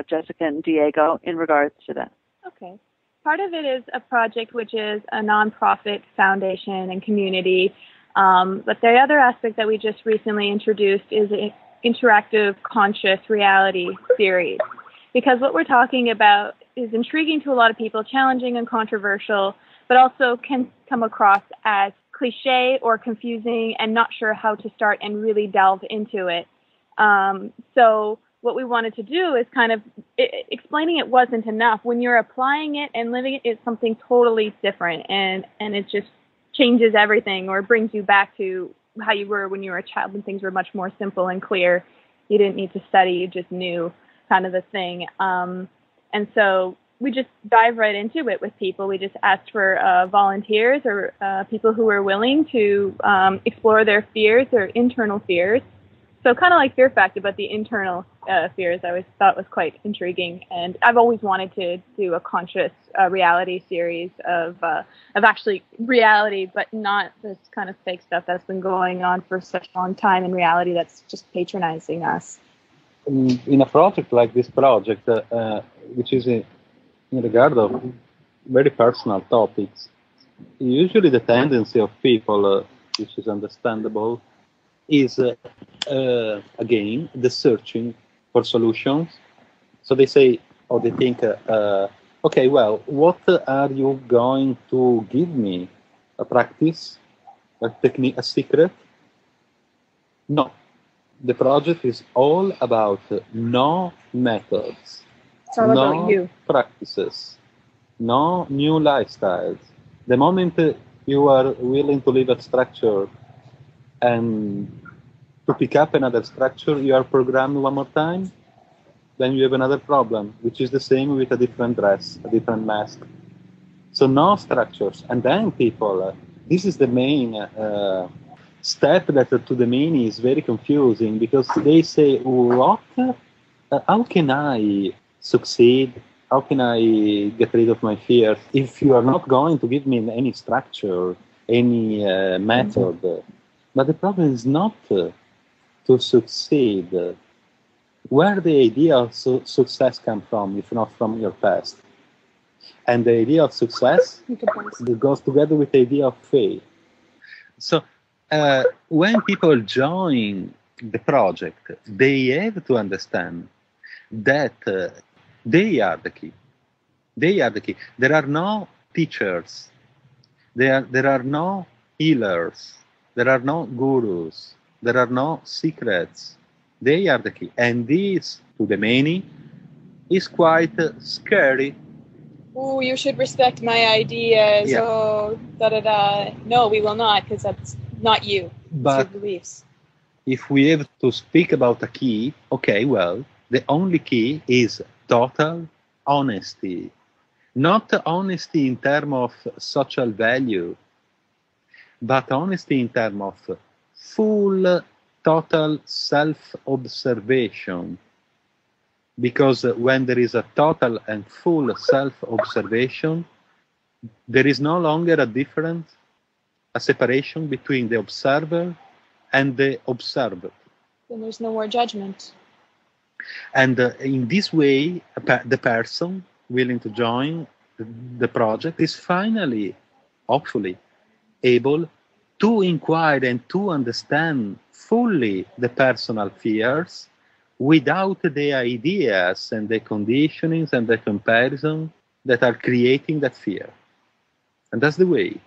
Jessica and Diego, in regards to that. Okay. Part of it is a project which is a nonprofit foundation and community. But the other aspect that we just recently introduced is an interactive conscious reality series. Because what we're talking about is intriguing to a lot of people, challenging and controversial, but also can come across as cliche or confusing and not sure how to start and really delve into it. So what we wanted to do is kind of explaining it wasn't enough. When you're applying it and living it, it's something totally different, and it just changes everything, or brings you back to how you were when you were a child, when things were much more simple and clear. You didn't need to study, you just knew, kind of a thing. And so we just dive right into it with people. We just asked for volunteers or people who were willing to explore their fears, their internal fears. So kind of like Fear Factor, but the internal fears I always thought was quite intriguing. And I've always wanted to do a conscious reality series of actually reality, but not this kind of fake stuff that's been going on for such a long time in reality that's just patronizing us. In a project like this project, which is in regard of very personal topics, usually the tendency of people, which is understandable, is again the searching for solutions. So they say, or they think, okay, well, what are you going to give me? A practice, a technique, a secret? No. The project is all about no methods, it's all about you. Practices, no new lifestyles. The moment you are willing to leave a structure and to pick up another structure, you are programmed one more time, then you have another problem, which is the same with a different dress, a different mask. So no structures. And then people, this is the main step that to the many is very confusing, because they say, what? How can I succeed? How can I get rid of my fears if you are not going to give me any structure, any method? But the problem is not to succeed. Where the idea of success comes from, if not from your past? And the idea of success goes together with the idea of faith. So when people join the project, they have to understand that they are the key. They are the key. There are no teachers. There are no healers. There are no gurus. There are no secrets. They are the key. And this, to the many, is quite scary. Oh, you should respect my ideas. Yeah. Oh, da-da-da. No, we will not, because that's not you. But your beliefs. If we have to speak about a key, okay, well, the only key is total honesty. Not honesty in terms of social value, but honesty in terms of full, total self-observation. Because when there is a total and full self-observation, there is no longer a separation between the observer and the observed. Then there's no more judgment. And in this way, the person willing to join the project is finally, hopefully, able to inquire and to understand fully the personal fears without the ideas and the conditionings and the comparison that are creating that fear. And that's the way.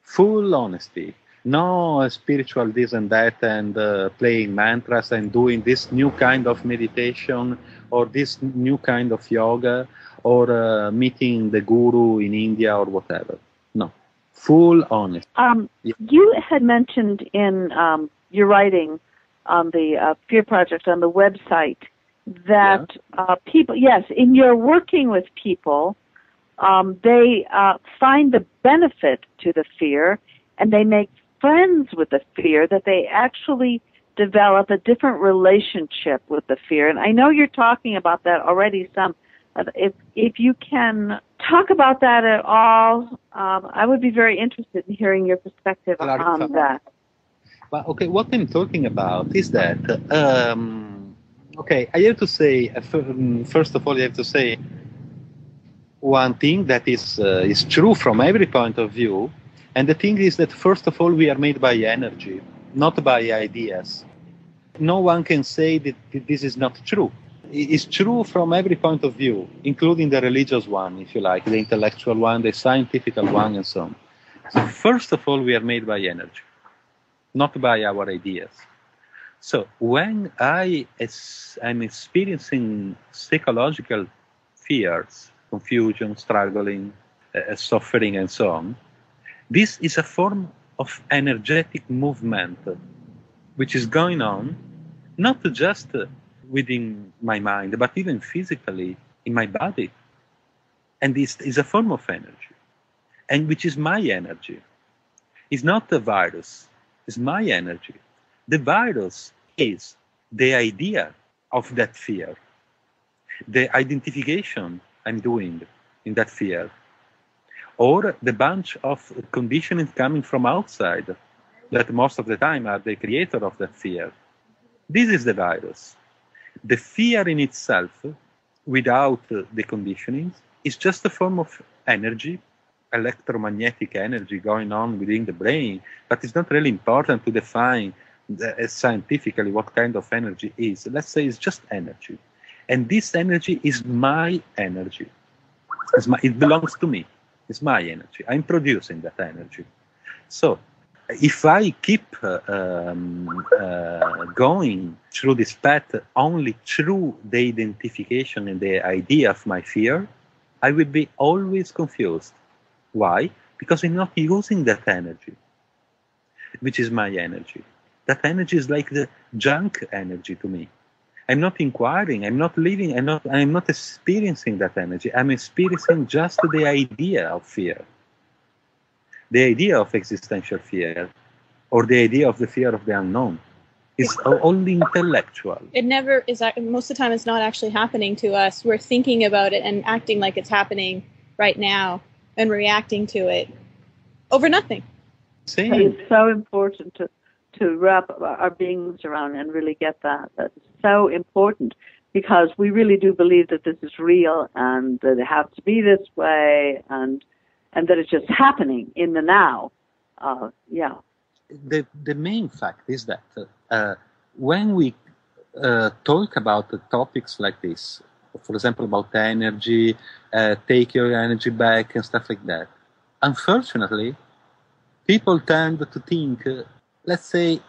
Full honesty. No spiritual this and that and playing mantras and doing this new kind of meditation or this new kind of yoga or meeting the guru in India or whatever. No. Full honesty. You had mentioned in your writing on the Fear Project on the website that people, yes, in your working with people, they find the benefit to the fear and they make friends with the fear, that they actually develop a different relationship with the fear. And I know you're talking about that already some. If you can talk about that at all? I would be very interested in hearing your perspective on that. Well, okay, what I'm talking about is that, okay, I have to say, first of all, I have to say one thing that is true from every point of view. And the thing is that, first of all, we are made by energy, not by ideas. No one can say that this is not true. It's true from every point of view, including the religious one, if you like, the intellectual one, the scientific one, and so on. So first of all, we are made by energy, not by our ideas. So when I'm experiencing psychological fears, confusion, struggling, suffering, and so on, this is a form of energetic movement which is going on, not just within my mind, but even physically in my body. And this is a form of energy, and which is my energy. It's not the virus, it's my energy. The virus is the idea of that fear, the identification I'm doing in that fear, or the bunch of conditioning coming from outside that most of the time are the creator of that fear. This is the virus. The fear in itself, without the conditionings, is just a form of energy, electromagnetic energy going on within the brain, but it's not really important to define scientifically what kind of energy is. Let's say it's just energy. And this energy is my energy. It belongs to me. It's my energy. I'm producing that energy. So if I keep going through this path only through the identification and the idea of my fear, I will be always confused. Why? Because I'm not using that energy, which is my energy. That energy is like the junk energy to me. I'm not inquiring, I'm not living, I'm not experiencing that energy. I'm experiencing just the idea of fear. The idea of existential fear, or the idea of the fear of the unknown. It's only intellectual. It never is. Most of the time, it's not actually happening to us. We're thinking about it and acting like it's happening right now and reacting to it over nothing. It's so important to wrap our beings around and really get that. That's so important, because we really do believe that this is real and that it has to be this way, and that it's just happening in the now. Yeah. The main fact is that when we talk about the topics like this, for example, about energy, take your energy back and stuff like that, unfortunately, people tend to think, let's say,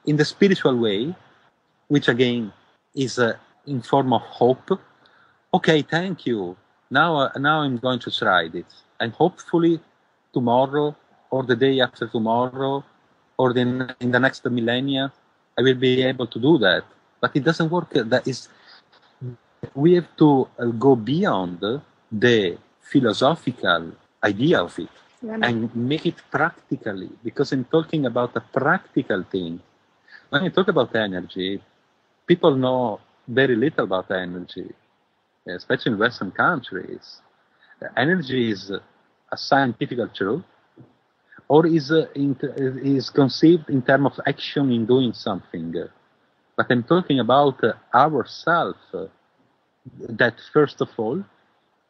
in the spiritual way, which again is in form of hope. Okay, thank you. Now I'm going to try this. And hopefully tomorrow or the day after tomorrow or in the next millennia, I will be able to do that. But it doesn't work. We have to go beyond the philosophical idea of it and make it practically, because I'm talking about a practical thing. When I talk about energy, people know very little about energy, especially in Western countries. Energy is a scientific truth, or is conceived in terms of action in doing something. But I'm talking about ourselves, that first of all,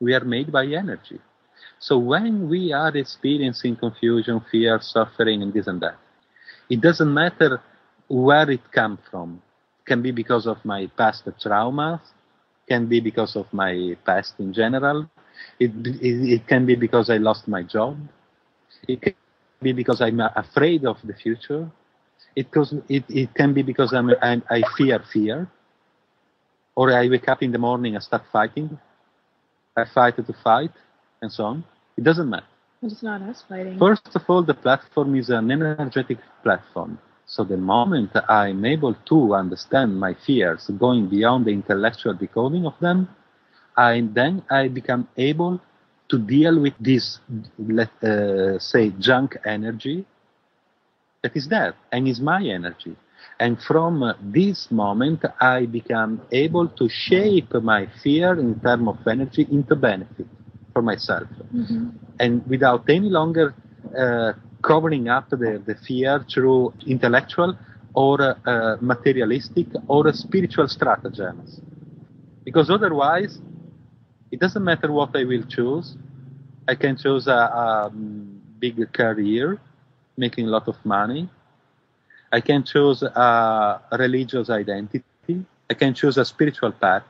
we are made by energy. So when we are experiencing confusion, fear, suffering, and this and that, it doesn't matter where it comes from. It can be because of my past traumas, can be because of my past in general. It can be because I lost my job. It can be because I'm afraid of the future. It can be because I fear. Or I wake up in the morning and start fighting. I fight to fight, and so on. It doesn't matter. It's not us fighting. First of all, the platform is an energetic platform. So the moment I'm able to understand my fears, going beyond the intellectual decoding of them, I become able to deal with this, let's say, junk energy that is there and is my energy. And from this moment, I become able to shape my fear in terms of energy into benefit. for myself. And without any longer covering up the fear through intellectual or materialistic or spiritual stratagems. Because otherwise, it doesn't matter what I will choose. I can choose a big career, making a lot of money. I can choose a religious identity. I can choose a spiritual path.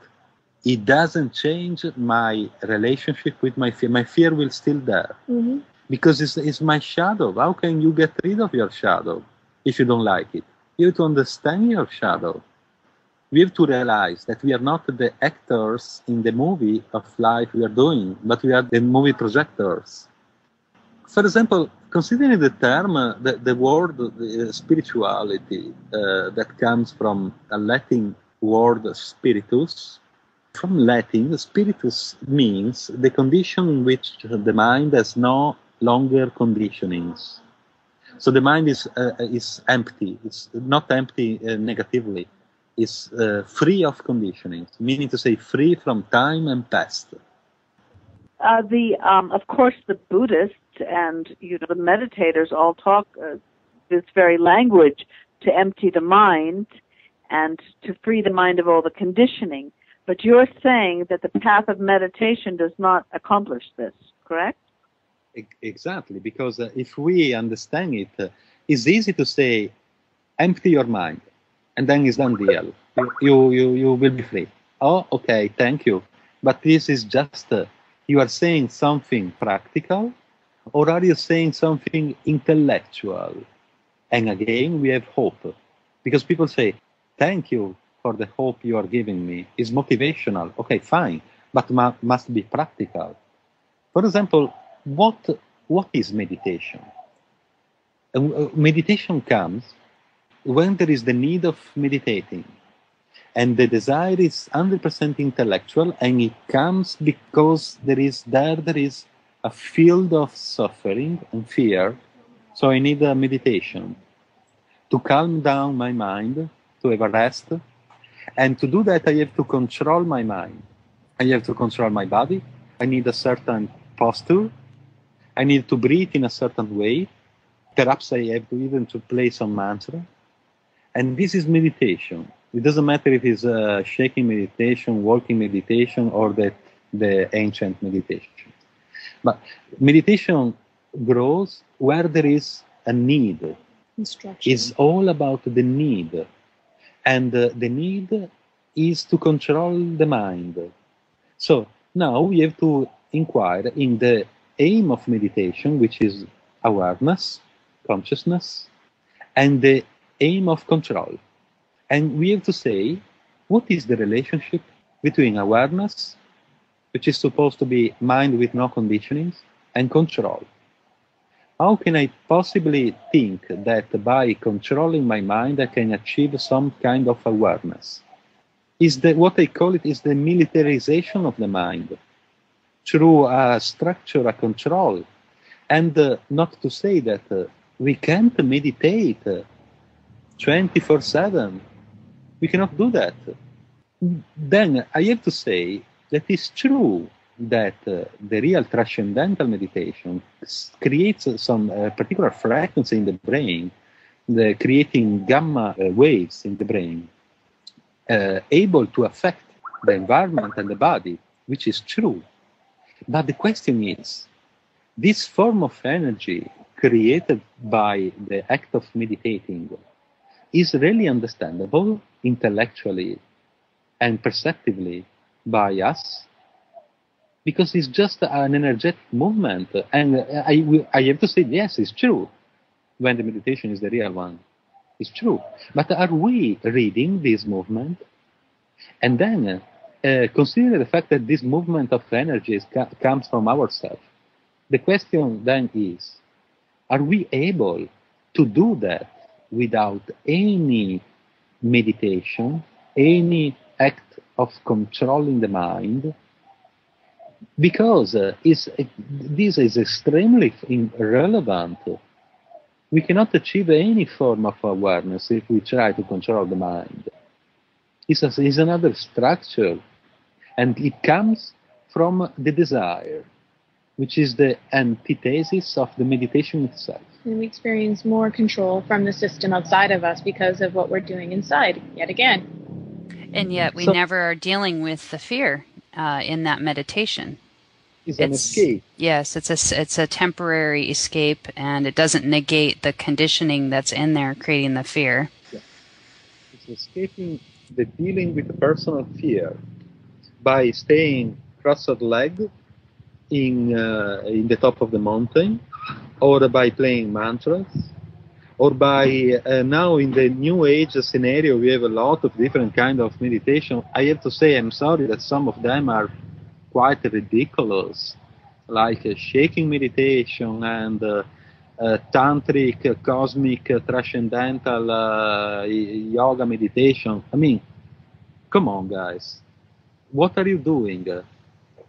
It doesn't change my relationship with my fear. My fear will still there. Because it's my shadow. How can you get rid of your shadow if you don't like it? You have to understand your shadow. We have to realize that we are not the actors in the movie of life we are doing, but we are the movie projectors. For example, considering the term, the word spirituality that comes from a Latin word spiritus. From Latin, spiritus means the condition in which the mind has no longer conditionings. So the mind is empty. It's not empty negatively. It's free of conditionings, meaning to say free from time and past. Of course, the Buddhists and the meditators all talk this very language to empty the mind and to free the mind of all the conditioning. But you're saying that the path of meditation does not accomplish this, correct? Exactly, because if we understand it, it's easy to say, empty your mind, and then it's done deal. You will be free. Oh, okay, thank you. But this is just, you are saying something practical, or are you saying something intellectual? And again, we have hope. Because people say, thank you for the hope you are giving me. It's motivational. Okay, fine, but must be practical. For example, what is meditation? Meditation comes when there is the need of meditating, and the desire is 100% intellectual, and it comes because there is a field of suffering and fear. So I need a meditation to calm down my mind, to have a rest, and to do that I have to control my mind. I have to control my body. I need a certain posture. I need to breathe in a certain way. Perhaps I have to even to play some mantra. And this is meditation. It doesn't matter if it's shaking meditation, walking meditation, or the ancient meditation. But meditation grows where there is a need. Instruction. It's all about the need. And the need is to control the mind. So now we have to inquire in the aim of meditation, which is awareness, consciousness, and the aim of control. And we have to say, what is the relationship between awareness, which is supposed to be mind with no conditionings, and control? How can I possibly think that by controlling my mind I can achieve some kind of awareness? What I call it is the militarization of the mind through a structure, a control. And not to say that we can't meditate 24/7. We cannot do that. Then I have to say that it's true that the real transcendental meditation creates some particular frequency in the brain, creating gamma waves in the brain, able to affect the environment and the body, which is true. But the question is, this form of energy created by the act of meditating is really understandable intellectually and perceptively by us? Because it's just an energetic movement. And I have to say, yes, it's true. When the meditation is the real one, it's true. But are we reading this movement? And then consider the fact that this movement of energy comes from ourselves. The question then is, are we able to do that without any meditation, any act of controlling the mind? Because this is extremely irrelevant. We cannot achieve any form of awareness if we try to control the mind. It's another structure, and it comes from the desire. which is the antithesis of the meditation itself. And we experience more control from the system outside of us because of what we're doing inside, yet again. And yet we never are dealing with the fear in that meditation. It's an escape. Yes, it's a temporary escape, and it doesn't negate the conditioning that's in there creating the fear. Yeah. It's escaping the dealing with the personal fear by staying crossed-legged in the top of the mountain, or by playing mantras, or by now in the new age scenario we have a lot of different kind of meditation. I have to say I'm sorry that some of them are quite ridiculous, like shaking meditation and tantric, cosmic, transcendental yoga meditation. I mean, come on, guys. What are you doing?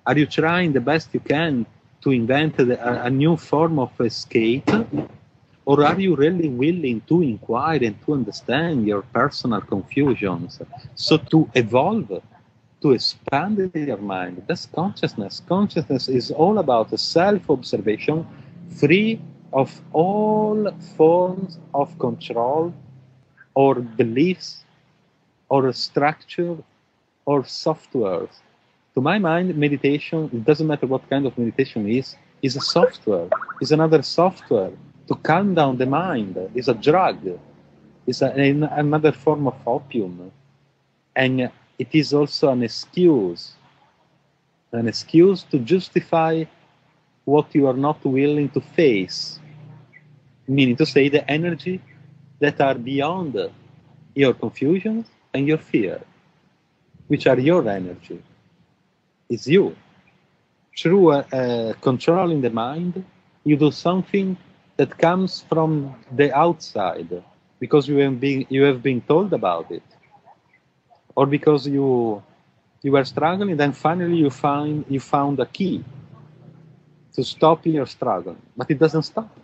Are you trying the best you can to invent a new form of escape? Or are you really willing to inquire and to understand your personal confusions? So to evolve, to expand your mind, that's consciousness. Consciousness is all about self-observation, free of all forms of control or beliefs or structure or software. To my mind, meditation, it doesn't matter what kind of meditation is a software, is another software to calm down the mind, is a drug, is another form of opium. And it is also an excuse to justify what you are not willing to face, meaning to say the energy that are beyond your confusion and your fear, which are your energy. It's you. Through controlling the mind, you do something that comes from the outside because you have been told about it, or because you were struggling. Then finally you found a key to stop your struggle, but it doesn't stop.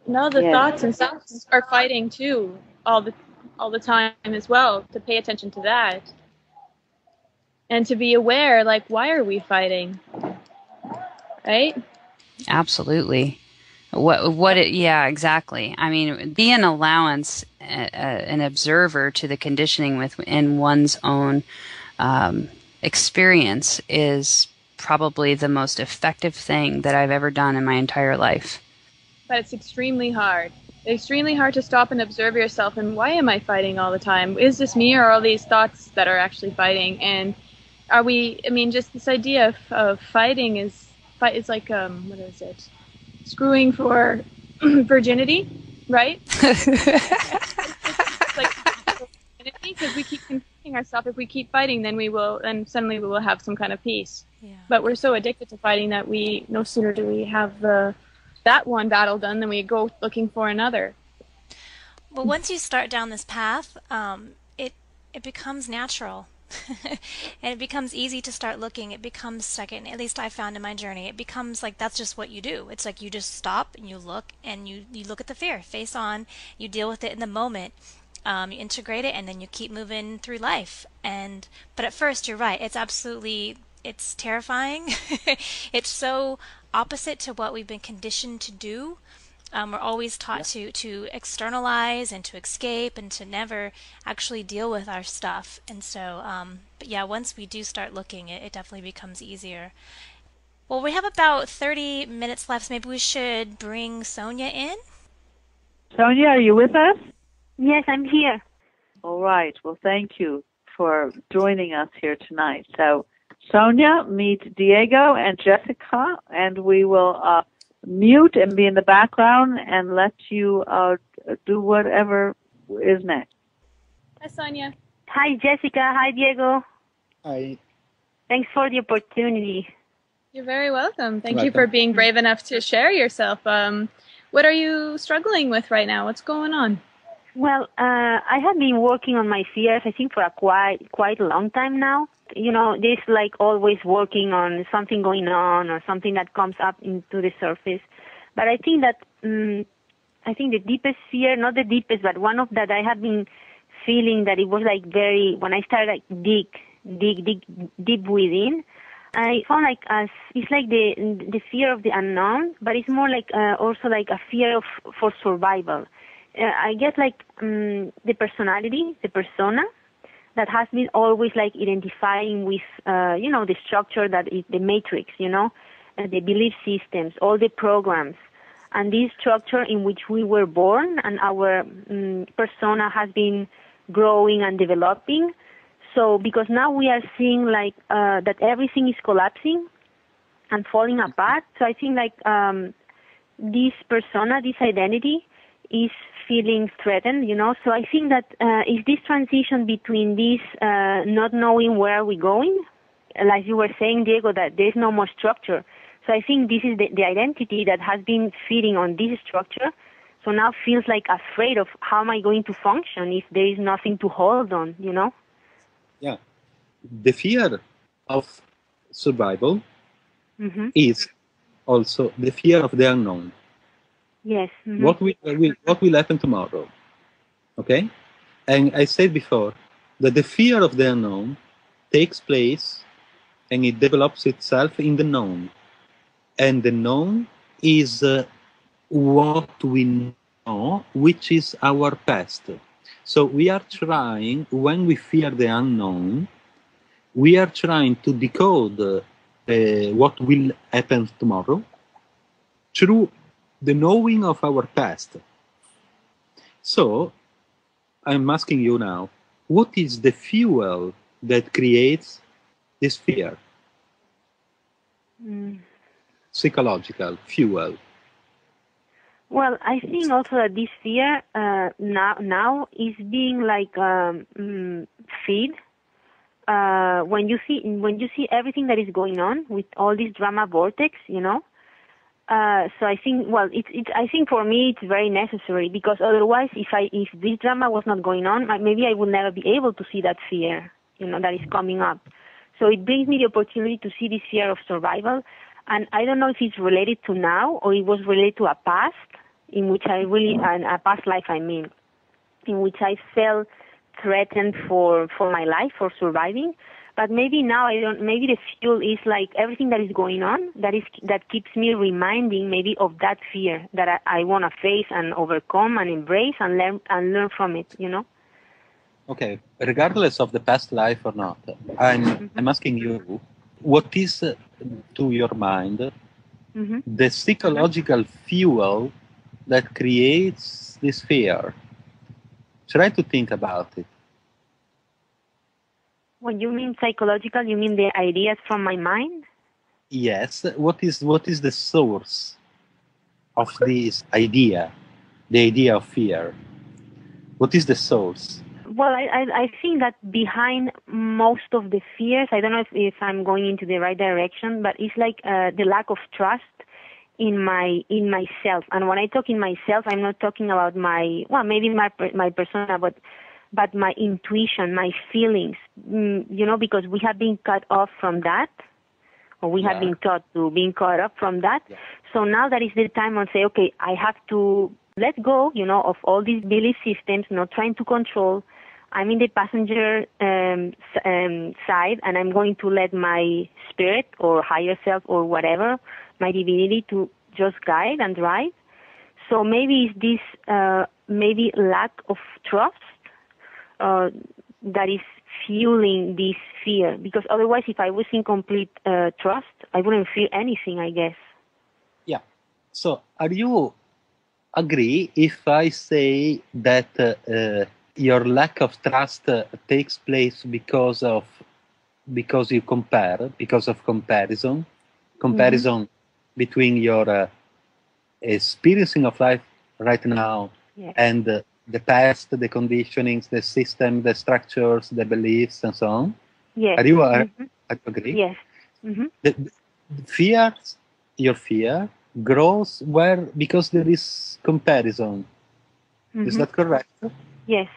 No, the thoughts and selves are fighting too all the time as well. To pay attention to that. And to be aware, like, why are we fighting? Right? Absolutely. Yeah, exactly. I mean, be an allowance, an observer to the conditioning within one's own experience is probably the most effective thing that I've ever done in my entire life. But it's extremely hard. It's extremely hard to stop and observe yourself. And why am I fighting all the time? Is this me, or are all these thoughts that are actually fighting? And are we, I mean, just this idea of fighting is like, what is it? Screwing for virginity, right? It's like, because we keep confusing ourselves. If we keep fighting, then suddenly we will have some kind of peace. Yeah. But we're so addicted to fighting that no sooner do we have that one battle done than we go looking for another. Well, once you start down this path, it becomes natural. And it becomes easy to start looking. It becomes second, at least I found in my journey, it becomes like that's just what you do. It's like you just stop and you look, and you look at the fear face on, you deal with it in the moment, you integrate it, and then you keep moving through life. But at first, you're right, it's terrifying. It's so opposite to what we've been conditioned to do. We're always taught to externalize and to escape and to never actually deal with our stuff. And so, but yeah, once we do start looking, it definitely becomes easier. Well, we have about 30 minutes left. So maybe we should bring Sonia in. Sonia, are you with us? Yes, I'm here. All right. Well, thank you for joining us here tonight. So, Sonia, meet Diego and Jessica, and we will mute and be in the background and let you do whatever is next. Hi, Sonia. Hi, Jessica. Hi, Diego. Hi. Thanks for the opportunity. You're very welcome. Thank you for being brave enough to share yourself. What are you struggling with right now? What's going on? Well, I have been working on my fears, I think, for a quite a long time now. You know, this like always working on something going on or something that comes up into the surface. But I think that, I think the deepest fear, not the deepest, but one of that I have been feeling that it was like when I started like dig deep within, I found like it's like the fear of the unknown, but it's more like also like a fear for survival. I get like the personality, the persona, that has been always like identifying with the structure that is the matrix, the belief systems, all the programs, and this structure in which we were born, and our persona has been growing and developing. So because now we are seeing like that everything is collapsing and falling apart. So I think like this persona, this identity, is feeling threatened, So I think that is this transition between this not knowing where are we going, like you were saying, Diego, that there is no more structure. So I think this is the identity that has been feeding on this structure. So now feels like afraid of how am I going to function if there is nothing to hold on, Yeah. The fear of survival is also the fear of the unknown. Yes. What will happen tomorrow? Okay? And I said before that the fear of the unknown takes place and it develops itself in the known. And the known is what we know, which is our past. So we are trying, when we fear the unknown, we are trying to decode what will happen tomorrow through the knowing of our past. So I'm asking you now, what is the fuel that creates this fear? Psychological fuel. Well, I think also that this fear now is being like feed when you see everything that is going on with all this drama vortex, So I think, well, I think for me it's very necessary, because otherwise, if this drama was not going on, maybe I would never be able to see that fear, that is coming up. So it brings me the opportunity to see this fear of survival. And I don't know if it's related to now or it was related to a past in which a past life, in which I felt threatened for my life, for surviving. But maybe now maybe the fuel is like everything that is going on, that keeps me reminding maybe of that fear that I want to face and overcome and embrace and learn from it, Okay, regardless of the past life or not, I'm asking you, what is, to your mind, the psychological fuel that creates this fear? Try to think about it. When you mean psychological, you mean the ideas from my mind? Yes. What is the source of this idea, the idea of fear? What is the source? Well, I think that behind most of the fears, I don't know if I'm going into the right direction, but it's like the lack of trust in myself. And when I talk in myself, I'm not talking about maybe my persona, but my intuition, my feelings, because we have been cut off from that, or we have been taught to being caught up from that. Yeah. So now that is the time to say, okay, I have to let go, of all these belief systems, not trying to control. I'm in the passenger side, and I'm going to let my spirit or higher self or whatever, my divinity, to just guide and drive. So maybe it's this maybe lack of trust that is fueling this fear. Because otherwise, if I was in complete trust, I wouldn't feel anything, I guess. Yeah. So are you agree if I say that your lack of trust takes place because you compare, because of comparison between your experiencing of life right now and the past, the conditionings, the system, the structures, the beliefs, and so on? Yes. Are you agree? Yes. Your fear grows because there is comparison. Is that correct? Yes.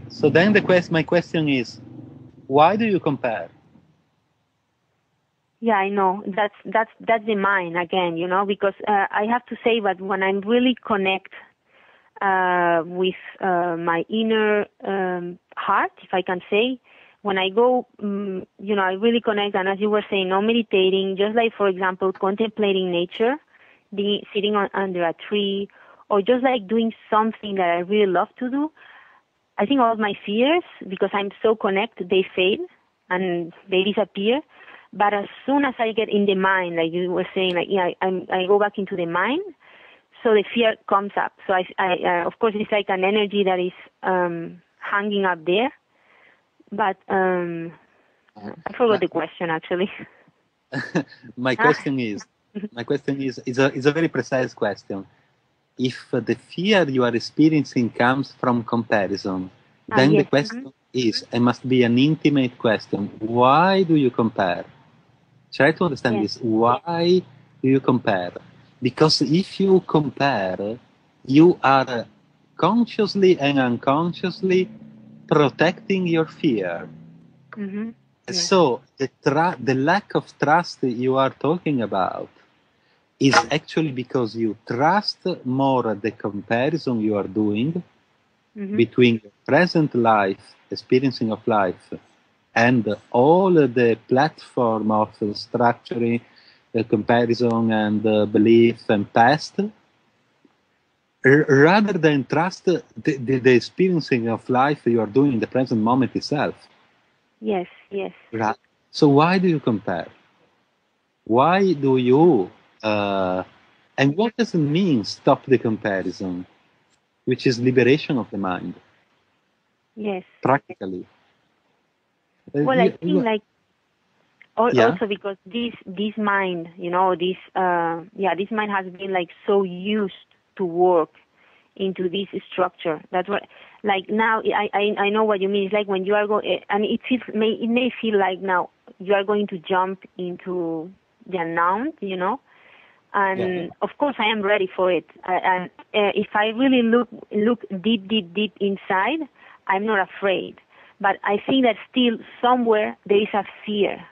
So then my question is, why do you compare? Yeah, I know. That's the mind again, because I have to say that when I'm really connect with my inner heart, if I can say, when I go, I really connect. And as you were saying, no meditating, just like, for example, contemplating nature, sitting under a tree, or just like doing something that I really love to do. I think all of my fears, because I'm so connected, they fade and they disappear. But as soon as I get in the mind, like you were saying, like, I go back into the mind, so the fear comes up. So I of course, it's like an energy that is hanging up there. But I forgot the question, actually. My question is, it's a very precise question. If the fear you are experiencing comes from comparison, then yes. the question is, it must be an intimate question. Why do you compare? Try to understand this. Why do you compare? Because if you compare, you are consciously and unconsciously protecting your fear. So the lack of trust you are talking about is actually because you trust more the comparison you are doing between your present life, experiencing of life, and all the platform of structuring, comparison and belief and past, rather than trust the experiencing of life you are doing in the present moment itself. Yes. Right. So why do you compare? Why do you, and what does it mean, stop the comparison, which is liberation of the mind? Yes. Practically. Well, I think like also because this mind, this mind has been like so used to work into this structure. That's what, like now I know what you mean. It's like when you are and it may feel like now you are going to jump into the unknown, and of course I am ready for it. And if I really look deep inside, I'm not afraid. But I think that still somewhere there is a fear.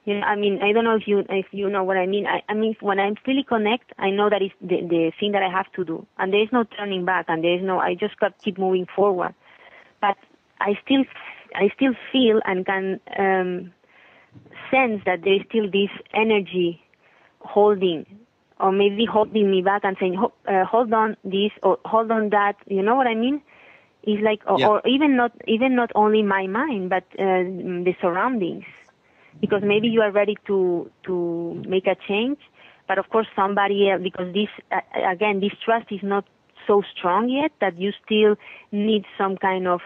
I mean, I don't know if you know what I mean. I mean, when I'm really connect, I know that it's the thing that I have to do, and there is no turning back, and there is no. I just got keep moving forward. But I still feel and can sense that there is still this energy holding, or maybe holding me back and saying, hold on this or hold on that. You know what I mean? It's like, or even not only my mind, but the surroundings. Because maybe you are ready to make a change, but of course somebody else, because this trust is not so strong yet that you still need some kind of,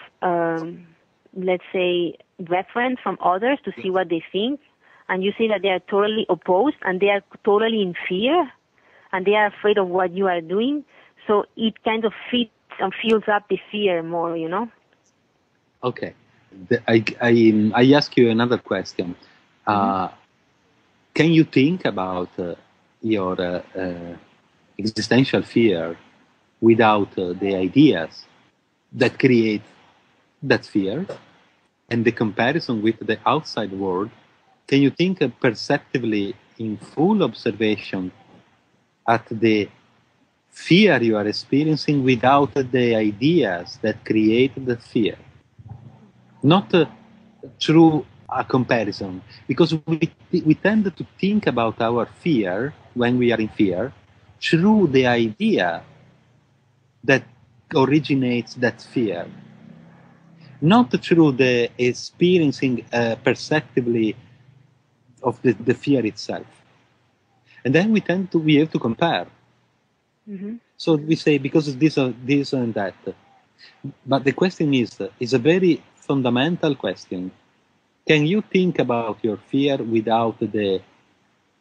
let's say, reference from others to see what they think, and you see that they are totally opposed and they are totally in fear, and they are afraid of what you are doing. So it kind of fits and fills up the fear more, Okay, I ask you another question. Can you think about your existential fear without the ideas that create that fear and the comparison with the outside world? Can you think perceptively in full observation at the fear you are experiencing without the ideas that create the fear? Not through a comparison, because we tend to think about our fear when we are in fear through the idea that originates that fear, not through the experiencing perceptively of the fear itself. And then we have to compare. So we say, because of this and that. But the question is a very fundamental question. Can you think about your fear without the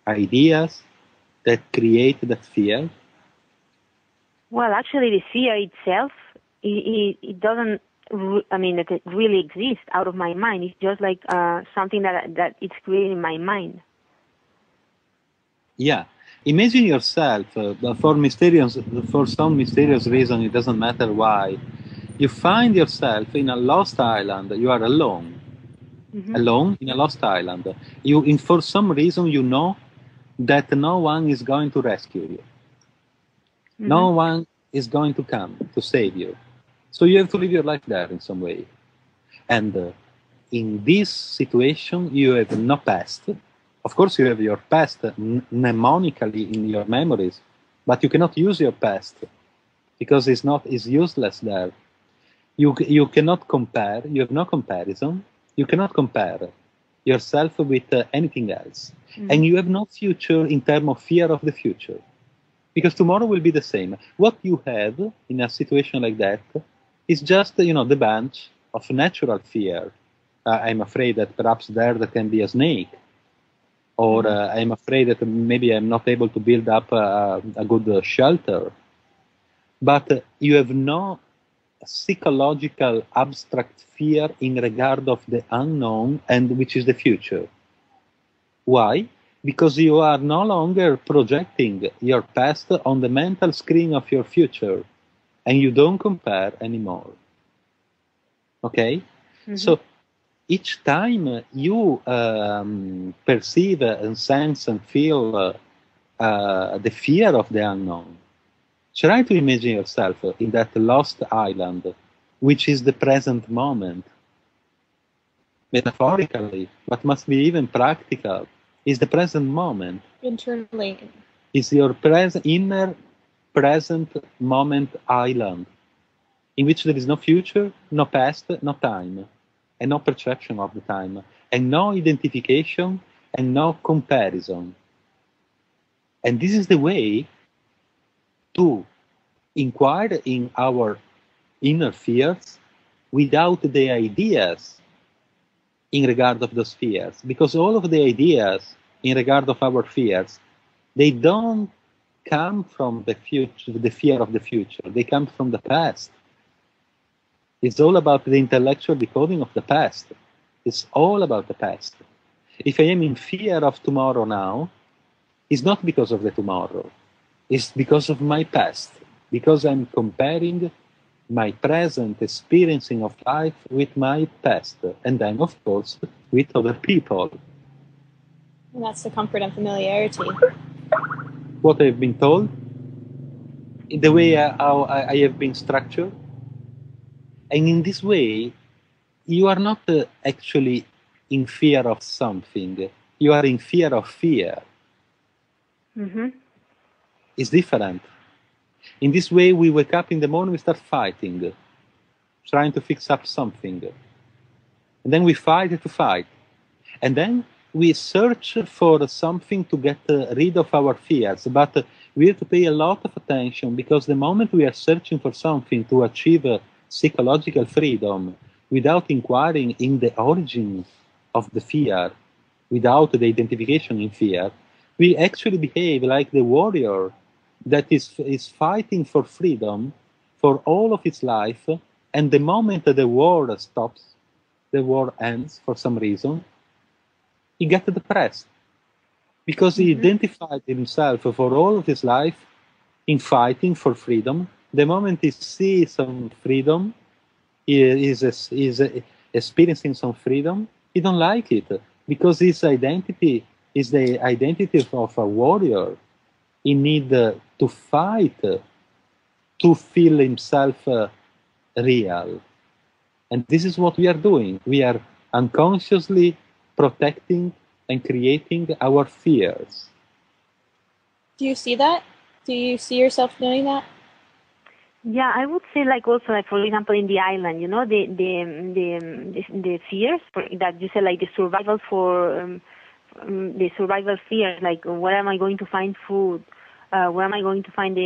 ideas that create that fear? Well, actually, the fear itself, it doesn't. I mean, it really exists out of my mind. It's just like something that it's created in my mind. Yeah. Imagine yourself, for some mysterious reason, it doesn't matter why, you find yourself in a lost island. You are alone. Alone in a lost island. For some reason, you know that no one is going to rescue you. No one is going to come to save you. So you have to live your life there in some way. And in this situation, you have no past. Of course, you have your past mnemonically in your memories, but you cannot use your past because it's useless there. You cannot compare. You have no comparison. You cannot compare yourself with anything else, and you have no future in terms of fear of the future, because tomorrow will be the same. What you have in a situation like that is just the bunch of natural fear. I'm afraid that perhaps there can be a snake, or I'm afraid that maybe I'm not able to build up a good shelter. But you have no psychological abstract fear in regard of the unknown, and which is the future. Why? Because you are no longer projecting your past on the mental screen of your future, and you don't compare anymore. Okay? So each time you perceive and sense and feel the fear of the unknown, try to imagine yourself in that lost island, which is the present moment. Metaphorically, but must be even practical, is the present moment. Internally. Is your inner present moment island, in which there is no future, no past, no time, and no perception of the time, and no identification, and no comparison. And this is the way to inquire in our inner fears without the ideas in regard of those fears. Because all of the ideas in regard of our fears, they don't come from the future, the fear of the future. They come from the past. It's all about the intellectual decoding of the past. It's all about the past. If I am in fear of tomorrow now, it's not because of the tomorrow. It's because of my past. Because I'm comparing my present experiencing of life with my past. And then, of course, with other people. And that's the comfort and familiarity. What I've been told, in the way how I have been structured. And in this way, you are not actually in fear of something. You are in fear of fear. It's different. In this way, we wake up in the morning, we start fighting, trying to fix up something. And then we fight to fight. And then we search for something to get rid of our fears. But we have to pay a lot of attention, because the moment we are searching for something to achieve psychological freedom without inquiring in the origin of the fear, without the identification in fear, we actually behave like the warrior that is fighting for freedom for all of its life, and the moment that the war stops, the war ends for some reason, he gets depressed, because he identified himself for all of his life in fighting for freedom. The moment he sees some freedom, he is experiencing some freedom, he don't like it, because his identity is the identity of a warrior. He needs to fight to feel himself real. And this is what we are doing. We are unconsciously protecting and creating our fears. Do you see that? Do you see yourself doing that? Yeah, I would say, like, also, like, for example, in the island, the fears that you said, like the survival fears, like, where am I going to find food? Where am I going to find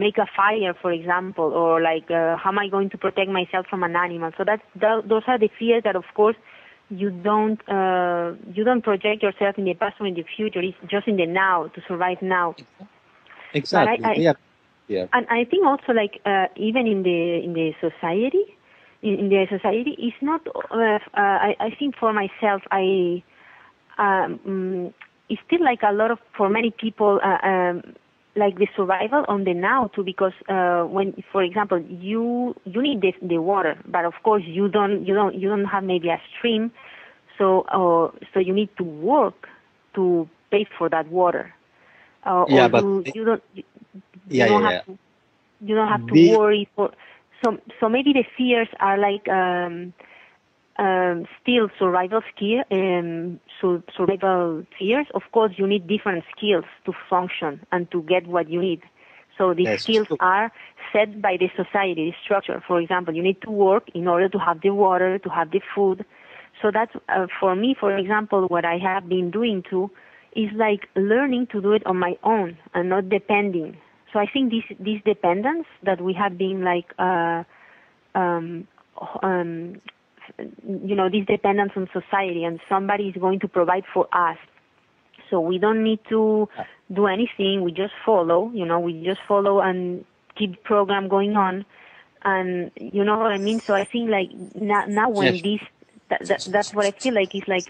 make a fire, for example, or like how am I going to protect myself from an animal? So those are the fears that, of course, you don't project yourself in the past or in the future. It's just in the now, to survive now. Exactly. Yeah. And I think also, like, even in the society, it's not. I think for myself, it's still like a lot of, for many people, like the survival on the now too, because when, for example, you need the water, but of course you don't have maybe a stream, so you need to work to pay for that water. You don't have to worry for. so maybe the fears are like still survival fears. Of course, you need different skills to function and to get what you need. So these skills are set by the society, the structure. For example, you need to work in order to have the water, to have the food. So that's, for me, for example, what I have been doing too is like learning to do it on my own and not depending. So I think this dependence that we have been like, this dependence on society, and somebody is going to provide for us. So we don't need to do anything. We just follow, and keep the program going on. And you know what I mean? So I think like now when that's what I feel like is like,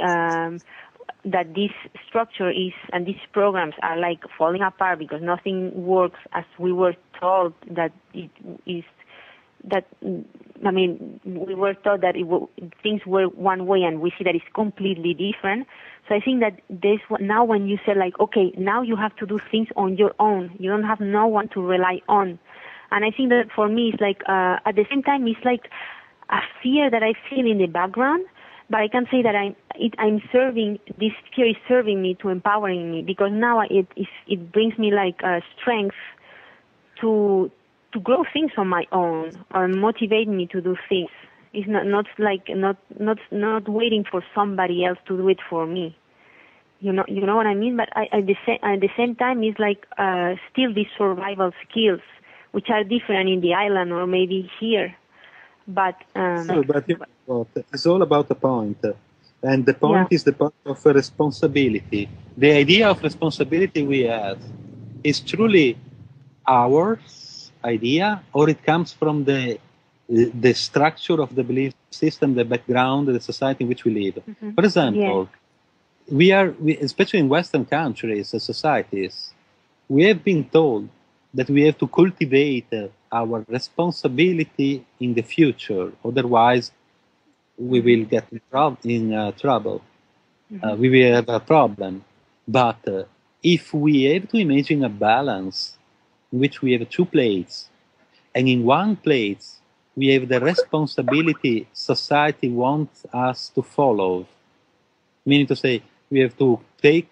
that this structure is, and these programs are like falling apart because nothing works as we were told that it is. That, I mean, we were taught that things were one way, and we see that it's completely different. So I think that now when you say like, okay, now you have to do things on your own. You don't have no one to rely on. And I think that for me, it's like, at the same time, it's like a fear that I feel in the background, but I can say that this fear is serving me, to empowering me, because now it brings me like strength to grow things on my own, or motivate me to do things. It's not waiting for somebody else to do it for me. You know what I mean? But at the same time, it's like still these survival skills, which are different in the island or maybe here. But it's all about the point, and the point is the point of responsibility. The idea of responsibility we have is truly ours idea, or it comes from the structure of the belief system, the background, the society in which we live. Mm-hmm. For example, we especially in Western countries, societies, we have been told that we have to cultivate our responsibility in the future, otherwise we will get in trouble. Mm-hmm. We will have a problem. But if we have to imagine a balance in which we have two plates, and in one plate we have the responsibility society wants us to follow, meaning to say we have to take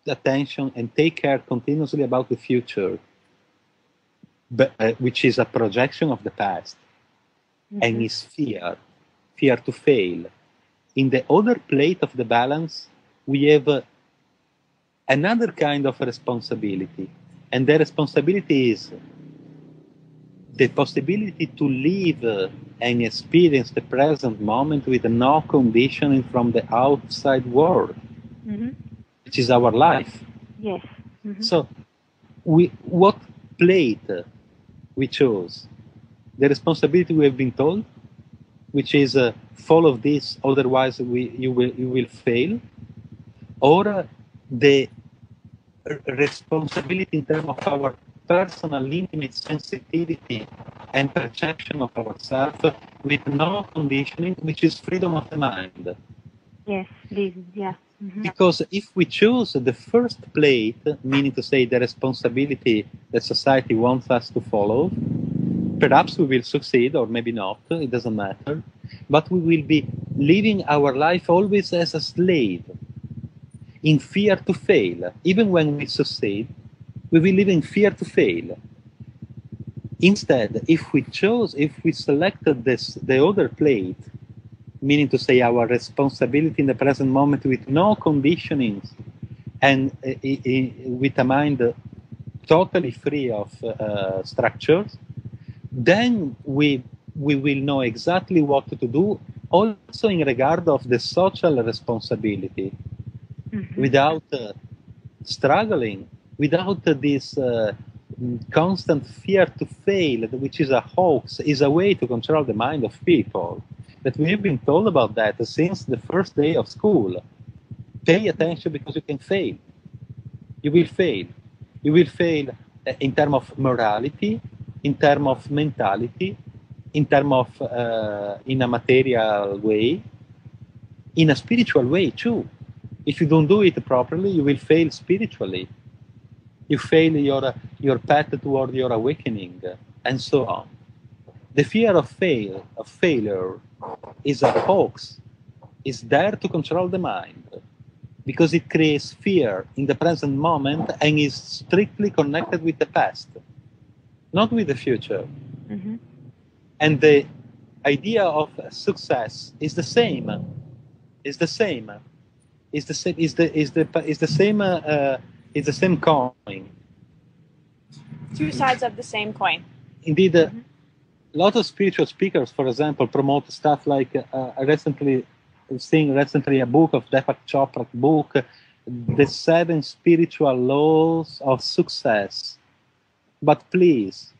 attention and take care continuously about the future, but, which is a projection of the past, and is fear to fail. In the other plate of the balance, we have another kind of responsibility. And the responsibility is the possibility to live and experience the present moment with no conditioning from the outside world, which is our life. Yes. So, what plate we chose? The responsibility we have been told, which is follow this, otherwise you will fail, or the responsibility in terms of our personal intimate sensitivity and perception of ourselves with no conditioning, which is freedom of the mind. Yes, Because if we choose the first plate, meaning to say the responsibility that society wants us to follow, perhaps we will succeed or maybe not, it doesn't matter, but we will be living our life always as a slave, in fear to fail. Even when we succeed, we will live in fear to fail. Instead, if we selected the other plate, meaning to say our responsibility in the present moment with no conditionings and with a mind totally free of structures, then we will know exactly what to do, also in regard of the social responsibility, without struggling, without this constant fear to fail, which is a hoax, is a way to control the mind of people. That we have been told about that since the first day of school. Pay attention because you can fail. You will fail. You will fail in terms of morality, in terms of mentality, in terms of in a material way, in a spiritual way too. If you don't do it properly, you will fail spiritually. You fail your path toward your awakening, and so on. The fear of failure is a hoax. It's there to control the mind because it creates fear in the present moment and is strictly connected with the past, not with the future. Mm-hmm. And the idea of success is the same. Is the same. Is the same. Is the same. Is the same coin. Two sides of the same coin. Indeed, a lot of spiritual speakers, for example, promote stuff like recently a book of Deepak Chopra's book, The 7 Spiritual Laws of Success. But please,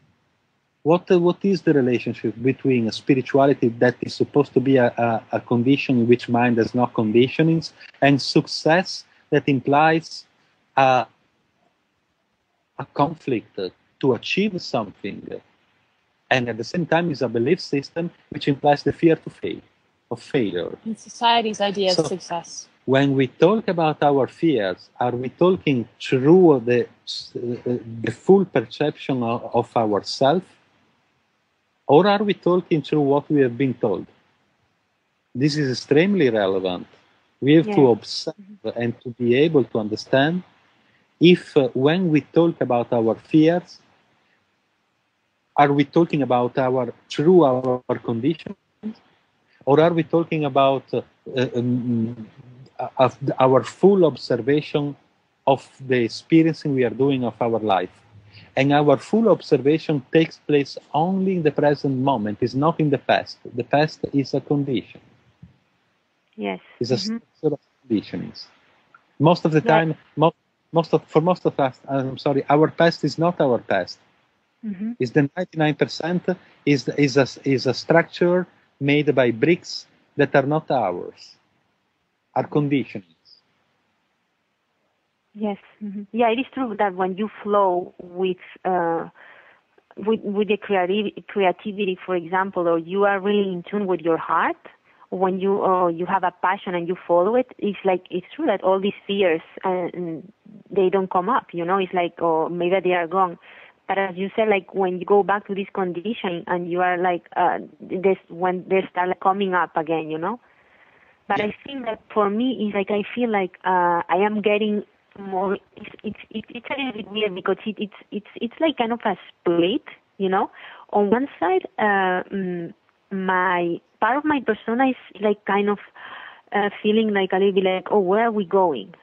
what is the relationship between a spirituality that is supposed to be a condition in which mind has no conditionings and success that implies a conflict to achieve something, and at the same time is a belief system which implies the fear to fail, of failure. In society's idea of success. When we talk about our fears, are we talking through the full perception of ourselves, or are we talking through what we have been told? This is extremely relevant. We have to observe and to be able to understand if when we talk about our fears, are we talking about our conditions, or are we talking about our full observation of the experiencing we are doing of our life? And our full observation takes place only in the present moment, is not in the past. The past is a condition. Yes. It's a structure of conditions. Most of the time, for most of us, I'm sorry, our past is not our past. Is the 99% is a structure made by bricks that are not ours, are conditionings. Yes. Yeah, it is true that when you flow with the creativity, for example, or you are really in tune with your heart, when you have a passion and you follow it, it's true that all these fears they don't come up. It's like, oh, maybe they are gone. But as you said, like when you go back to this condition and you are like when they start coming up again, But I think that for me, it's like I feel like I am getting more. It's a little bit weird because it's like kind of a split, On one side, my part of my persona is like kind of feeling like a little bit like, oh, where are we going?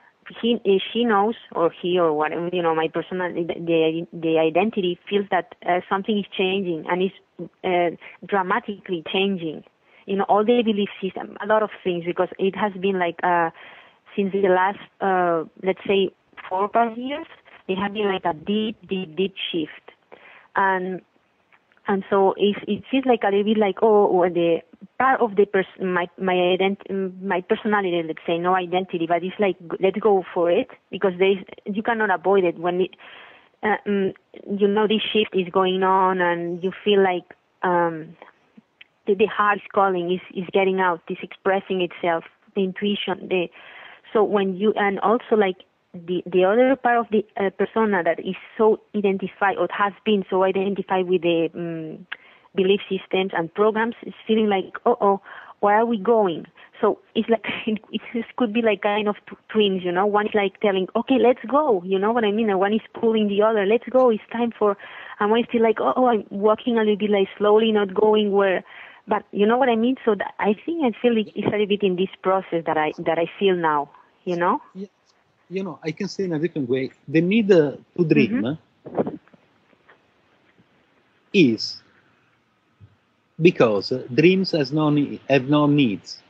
She knows, or he, or whatever, my persona, the identity feels that something is changing and is dramatically changing. All the belief system, a lot of things, because it has been like since the last, let's say, 4 or 5 years, it has been like a deep shift, and so it feels like a little bit like, or the part of the my personality, let's say, no identity, but it's like, let's go for it, because you cannot avoid it when this shift is going on, and you feel like the heart is calling, is getting out, is expressing itself, the intuition. So when you, and also like the other part of the persona that is so identified, or has been so identified with the belief systems and programs, is feeling like, where are we going? So it's like, it could be like kind of twins, One is like telling, okay, let's go, you know what I mean? And one is pulling the other, let's go, it's time for, and one is still like, I'm walking a little bit like slowly, not going where, but you know what I mean? So I think I feel it's a little bit in this process that I feel now, Yeah. I can say in a different way. The need to dream is because dreams have no needs.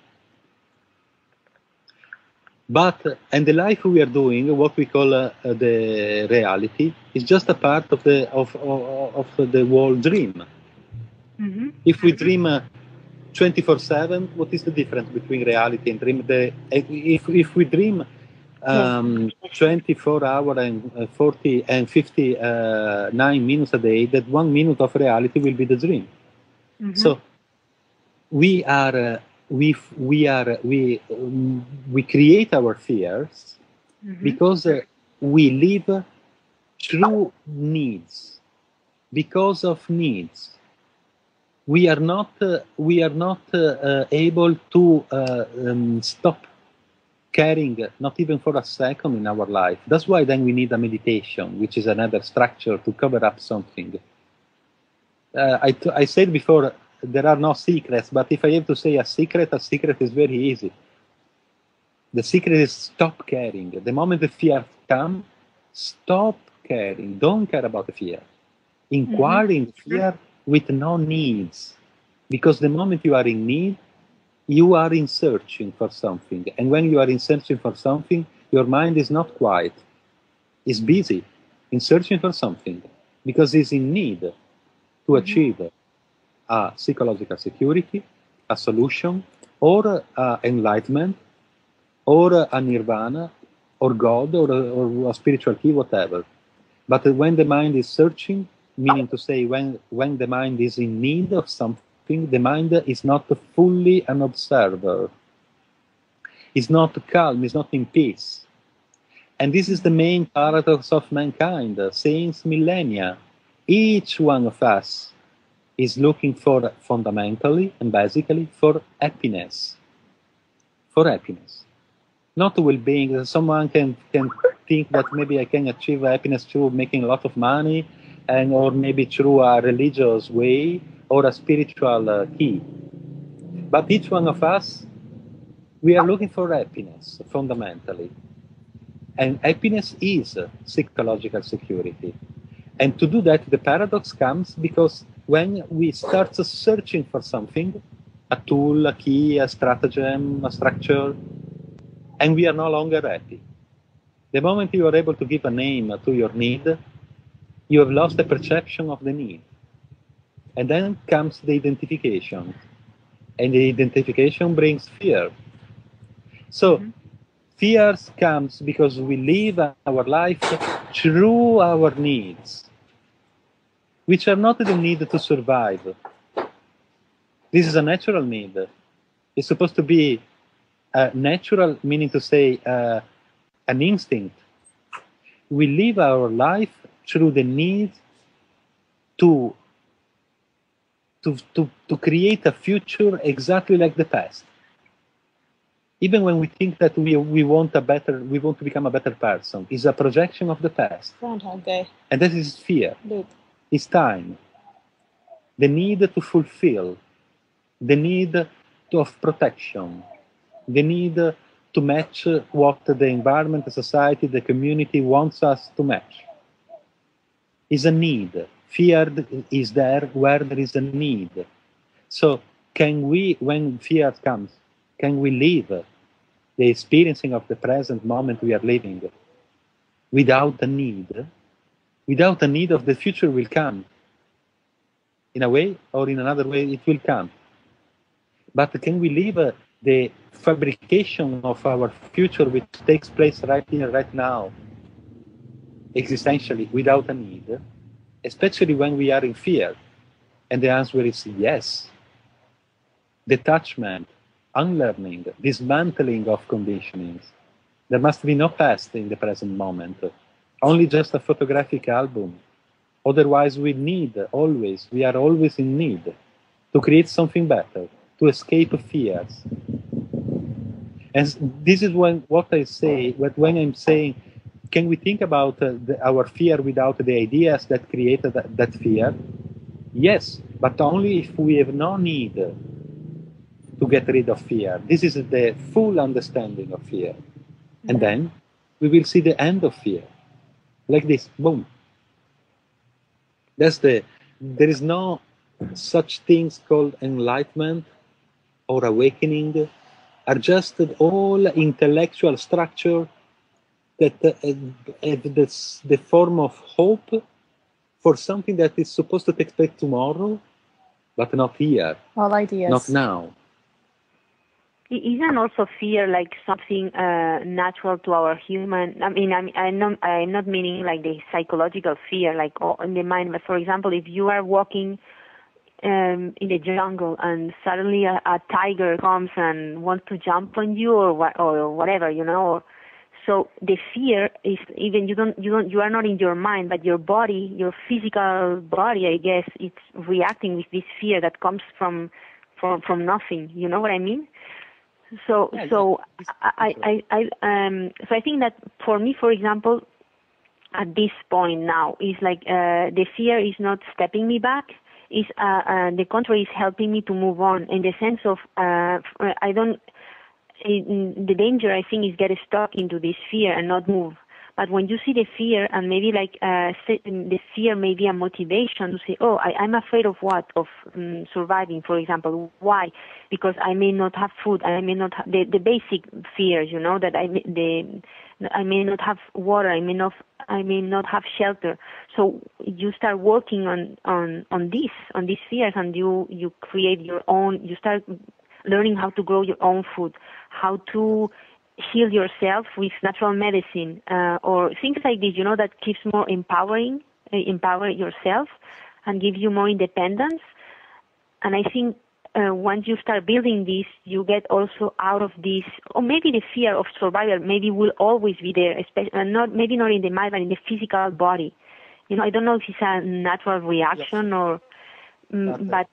But and the life we are doing, what we call the reality, is just a part of the whole dream. If we dream 24/7, what is the difference between reality and dream? If we dream 24 hours and 40 and 59 minutes a day, that 1 minute of reality will be the dream. So we create our fears because we live through needs, because of needs. we are not able to stop caring, not even for a second in our life. That's why then we need a meditation, which is another structure to cover up something. I said before, there are no secrets, but if I have to say a secret is very easy. The secret is stop caring. The moment the fear comes, stop caring. Don't care about the fear. Inquire in fear with no needs. Because the moment you are in need, you are in searching for something. And when you are in searching for something, your mind is not quiet. It's busy in searching for something because it's in need to achieve a psychological security, a solution, or enlightenment, or a nirvana, or God, or a spiritual key, whatever. But when the mind is searching, meaning to say when the mind is in need of something, the mind is not fully an observer. It's not calm, it's not in peace. And this is the main paradox of mankind. Since millennia, each one of us is looking for, fundamentally and basically, for happiness. For happiness. Not well-being. Someone can think that maybe I can achieve happiness through making a lot of money, or maybe through a religious way, or a spiritual key. But each one of us, we are looking for happiness, fundamentally. And happiness is psychological security. And to do that, the paradox comes because when we start searching for something, a tool, a key, a stratagem, a structure, and we are no longer happy. The moment you are able to give a name to your need, you have lost the perception of the need. And then comes the identification. And the identification brings fear. So, fear comes because we live our life through our needs, which are not the need to survive. This is a natural need. It's supposed to be natural, meaning to say an instinct. We live our life through the need to create a future exactly like the past. Even when we think that we want to become a better person, it's a projection of the past. Groundhog Day. And that is fear. Loop. It's time. The need to fulfill. The need of protection. The need to match what the environment, the society, the community wants us to match. Is a need. Fear is there where there is a need. So can we, when fear comes, can we live the experiencing of the present moment we are living without a need? Without a need of the future will come. In a way or in another way, it will come. But can we live the fabrication of our future which takes place right here, right now, existentially, without a need? Especially when we are in fear. And the answer is yes. Detachment, unlearning, dismantling of conditionings. There must be no past in the present moment, only just a photographic album. Otherwise, we are always in need to create something better, to escape fears. And this is what I say, when I'm saying, can we think about our fear without the ideas that created that fear? Yes, but only if we have no need to get rid of fear. This is the full understanding of fear. And then we will see the end of fear. Like this, boom. There is no such things called enlightenment or awakening, are just all intellectual structure that the form of hope for something that is supposed to take place tomorrow, but not here. All ideas. Not now. Isn't also fear like something natural to our human? I mean, I'm not meaning like the psychological fear, like in the mind. But for example, if you are walking in the jungle and suddenly a tiger comes and wants to jump on you or whatever, So the fear is even you are not in your mind, but your body, your physical body, I guess, it's reacting with this fear that comes from nothing. You know what I mean? So I think that for me, for example, at this point now, is like the fear is not stepping me back. Is the contrary, is helping me to move on in the sense of the danger, I think, is get stuck into this fear and not move. But when you see the fear, and maybe like the fear may be a motivation to say, oh, I'm afraid of what? Of surviving, for example. Why? Because I may not have food. I may not have the basic fears, you know, that I may not have water. I may not have shelter. So you start working on these fears, and you create your own. You start learning how to grow your own food, how to heal yourself with natural medicine, or things like this, you know, that keeps more empower yourself and give you more independence. And I think once you start building this, you get also out of this, or maybe the fear of survival maybe will always be there, especially maybe not in the mind, but in the physical body. You know, I don't know if it's a natural reaction or, but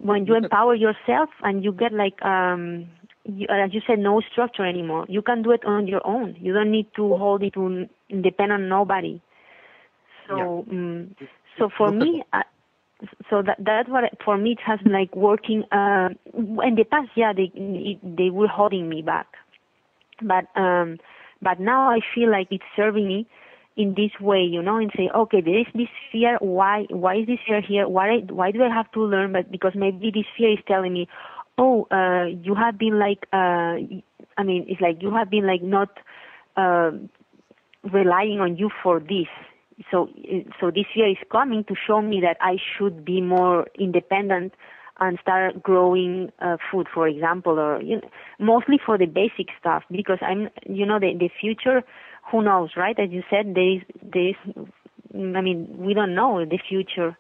when you empower yourself and you get like, as you said, no structure anymore. You can do it on your own. You don't need to hold it to depend on nobody. So, so for me, that's what for me it has been like working. In the past, yeah, they were holding me back, but now I feel like it's serving me in this way, you know, and say, okay, there is this fear. Why is this fear here? Why do I have to learn? But because maybe this fear is telling me, oh, you have been like, it's like you have been like not relying on you for this. So this fear is coming to show me that I should be more independent and start growing food, for example, or mostly for the basic stuff. Because the future, who knows, right? As you said, we don't know the future,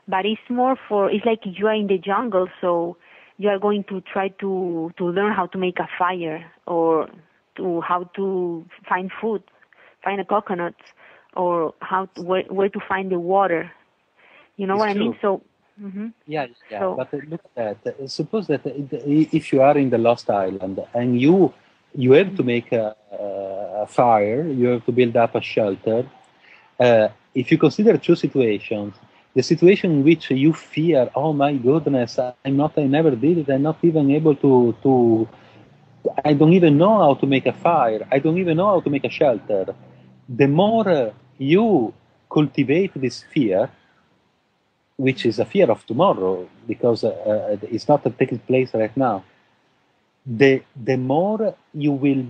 but it's more it's like you are in the jungle, so you are going to try to learn how to make a fire, or how to find food, find a coconut, or where to find the water. You know what I mean? So. Mm-hmm. Yeah. So, but look at that. Suppose that if you are in the Lost Island and you have to make a fire, you have to build up a shelter. If you consider two situations, the situation in which you fear, oh my goodness, I never did it, I'm not even able to I don't even know how to make a fire, I don't even know how to make a shelter. The more you cultivate this fear, which is a fear of tomorrow, because it's not taking place right now, the more you will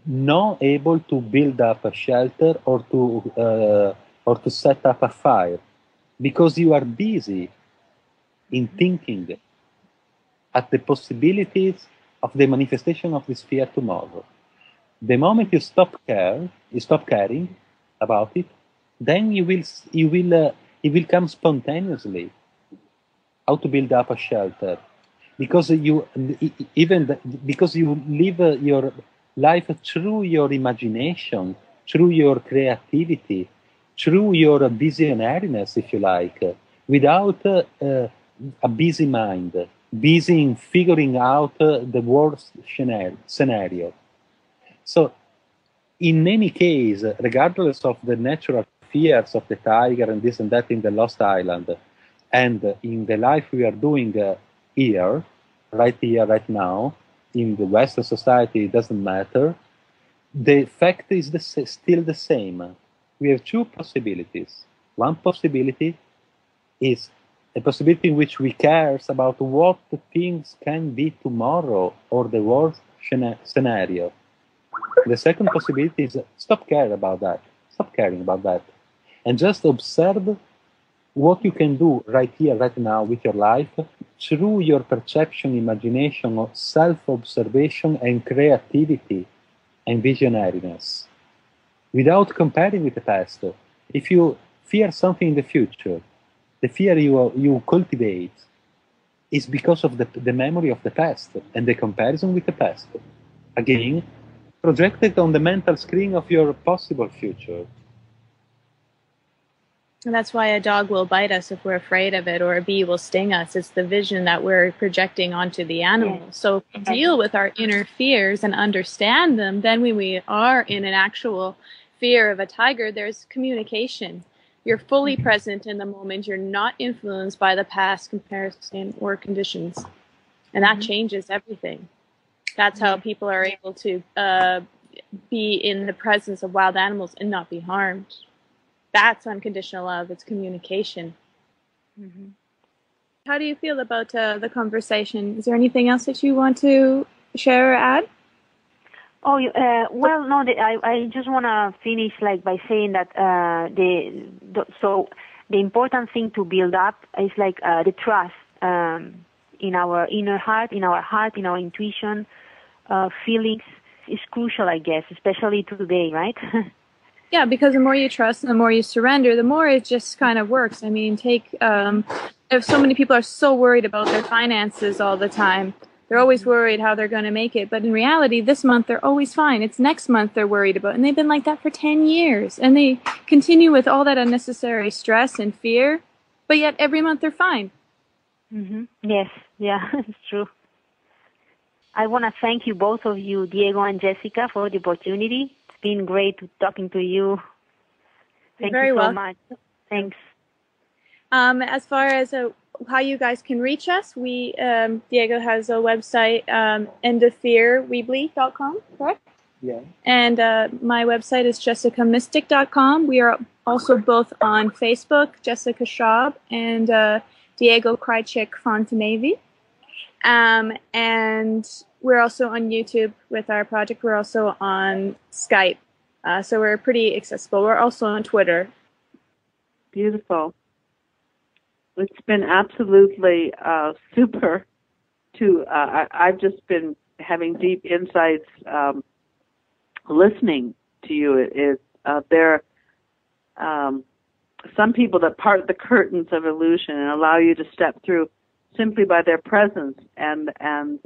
not able to build up a shelter or to set up a fire, because you are busy in thinking at the possibilities of the manifestation of this fear tomorrow. The moment you stop caring about it, then it will come spontaneously how to build up a shelter, because you live your life through your imagination, through your creativity, through your visionariness, if you like, without a busy mind, busy in figuring out the worst scenario. So, in any case, regardless of the natural fears of the tiger and this and that in the Lost Island, and in the life we are doing here, right now, in the Western society, it doesn't matter. The fact is still the same. We have two possibilities. One possibility is a possibility in which we care about what things can be tomorrow or the worst scenario. The second possibility is stop caring about that, and just observe what you can do right here, right now with your life through your perception, imagination, self-observation, and creativity and visionariness, without comparing with the past. If you fear something in the future, the fear you cultivate is because of the memory of the past and the comparison with the past. Again, projected on the mental screen of your possible future. And that's why a dog will bite us if we're afraid of it, or a bee will sting us. It's the vision that we're projecting onto the animal. So if we deal with our inner fears and understand them, then when we are in an actual fear of a tiger, there's communication. You're fully present in the moment. You're not influenced by the past, comparison, or conditions. And that changes everything. That's how people are able to be in the presence of wild animals and not be harmed. That's unconditional love. It's communication. How do you feel about the conversation? Is there anything else that you want to share or add? Oh, well, no. I just want to finish by saying that the important thing to build up is the trust in our inner heart, in our intuition, feelings is crucial, I guess, especially today, right? Yeah, because the more you trust and the more you surrender, the more it just kind of works. I mean, if so many people are so worried about their finances all the time, they're always worried how they're going to make it. But in reality, this month they're always fine. It's next month they're worried about. And they've been like that for 10 years. And they continue with all that unnecessary stress and fear. But yet every month they're fine. Yes, yeah, it's true. I want to thank you, both of you, Diego and Jessica, for the opportunity. It's been great talking to you. Thank you so much. Thanks. As far as how you guys can reach us, Diego has a website, endofearweebly.com, correct? Yeah. And my website is jessicamystic.com. We are also both on Facebook, Jessica Schab and Diego Fontanive. And we're also on YouTube with our project. We're also on Skype. So we're pretty accessible. We're also on Twitter. Beautiful. It's been absolutely super I've just been having deep insights listening to you. There are some people that part the curtains of illusion and allow you to step through simply by their presence and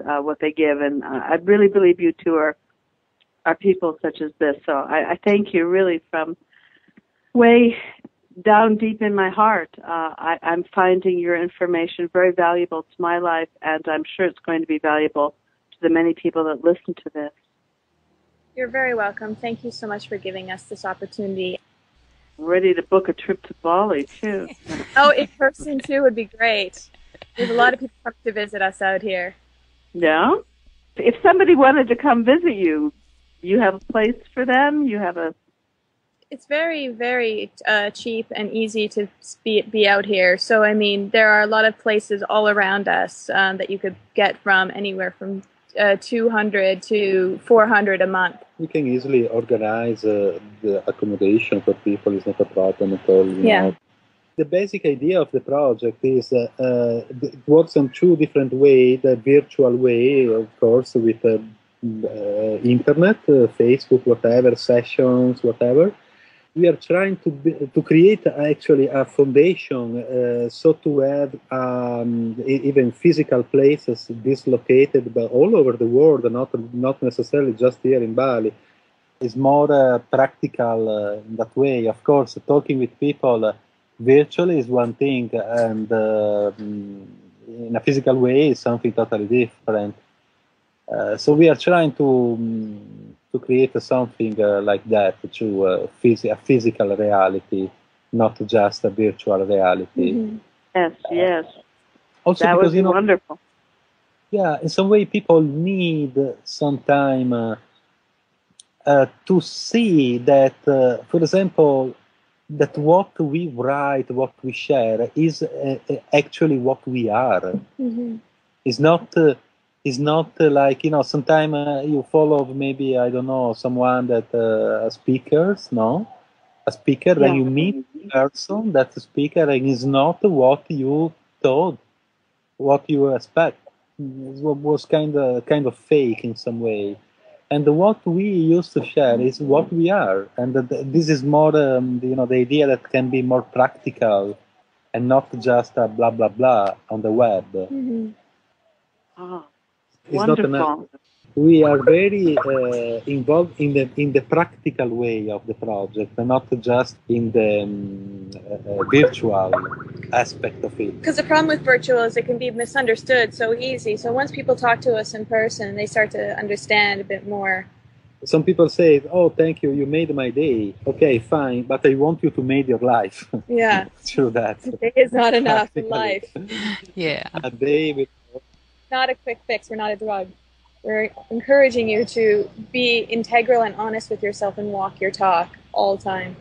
what they give. And I really believe you two are people such as this. So I thank you really from way down deep in my heart. I'm finding your information very valuable to my life, and I'm sure it's going to be valuable to the many people that listen to this. You're very welcome. Thank you so much for giving us this opportunity. I'm ready to book a trip to Bali, too. Oh, in person, too, would be great. There's a lot of people come to visit us out here. Yeah? If somebody wanted to come visit you, you have a place for them? You have a... It's very, very cheap and easy to be out here. So, I mean, there are a lot of places all around us that you could get from anywhere from $200 to $400 a month. We can easily organize the accommodation for people. It's not a problem at all. You know. The basic idea of the project is it works on two different ways. The virtual way, of course, with internet, Facebook, whatever, sessions, whatever. We are trying to create actually a foundation, so to have even physical places dislocated all over the world, not necessarily just here in Bali. It's more practical in that way. Of course, talking with people virtually is one thing, and in a physical way is something totally different. So we are trying to create something like that, to a physical reality, not just a virtual reality. Yes. Also, that because would be wonderful. Yeah, in some way, people need some time to see that, for example, that what we write, what we share, is actually what we are. It's not like, sometimes you follow maybe, I don't know, someone that a speaker, then you meet a person that's a speaker and is not what you thought, what you expect. It was kind of fake in some way. And what we used to share is what we are. And this is more, the idea that can be more practical and not just a blah, blah, blah on the web. Oh. It's Wonderful. not enough. we are very involved in the practical way of the project, and not just in the virtual aspect of it. Because the problem with virtual is it can be misunderstood so easy. So once people talk to us in person, they start to understand a bit more. Some people say, "Oh, thank you, you made my day." Okay, fine, but I want you to make your life. Yeah. Through that. A day is not enough in life. Yeah. A day with... Not a quick fix. We're not a drug. We're encouraging you to be integral and honest with yourself and walk your talk all the time.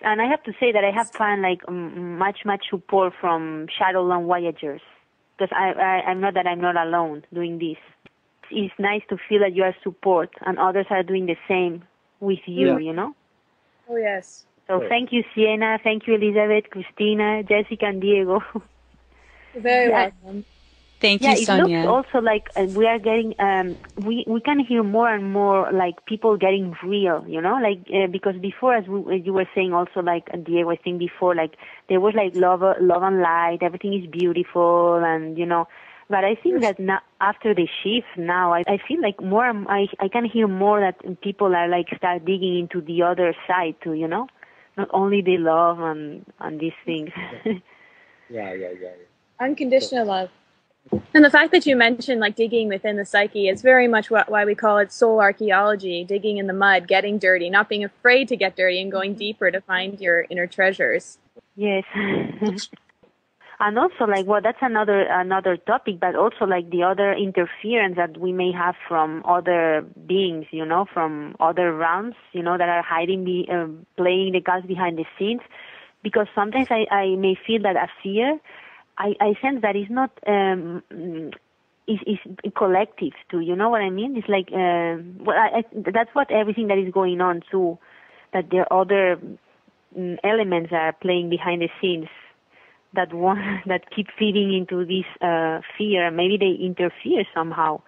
And I have to say that I have found like much support from Shadowland Voyagers, because I know that I'm not alone doing this. It's nice to feel that you are support and others are doing the same with you, you know? Oh, yes. So thank you, Sienna. Thank you, Elizabeth, Christina, Jessica, and Diego. You're very welcome. Thank you, Sonia. It looks also like we are getting, we can hear more and more like people getting real, you know, like because before, as you were saying also, like Diego was saying before, like there was like love and light, everything is beautiful, and you know, but I think that now, after the shift now, I feel like more, I can hear more that people are like start digging into the other side too, you know, not only the love and these things. Yeah. Unconditional love. And the fact that you mentioned like digging within the psyche is very much why we call it soul archaeology, digging in the mud, getting dirty, not being afraid to get dirty and going deeper to find your inner treasures. Yes. And also like, well, that's another topic, but also like the other interference that we may have from other beings, you know, from other realms, you know, that are hiding, playing the cards behind the scenes, because sometimes I may feel that a fear, I sense that it's not, is collective too, you know what I mean? It's like, that's what everything that is going on too, that there are other elements that are playing behind the scenes that keep feeding into this fear. Maybe they interfere somehow.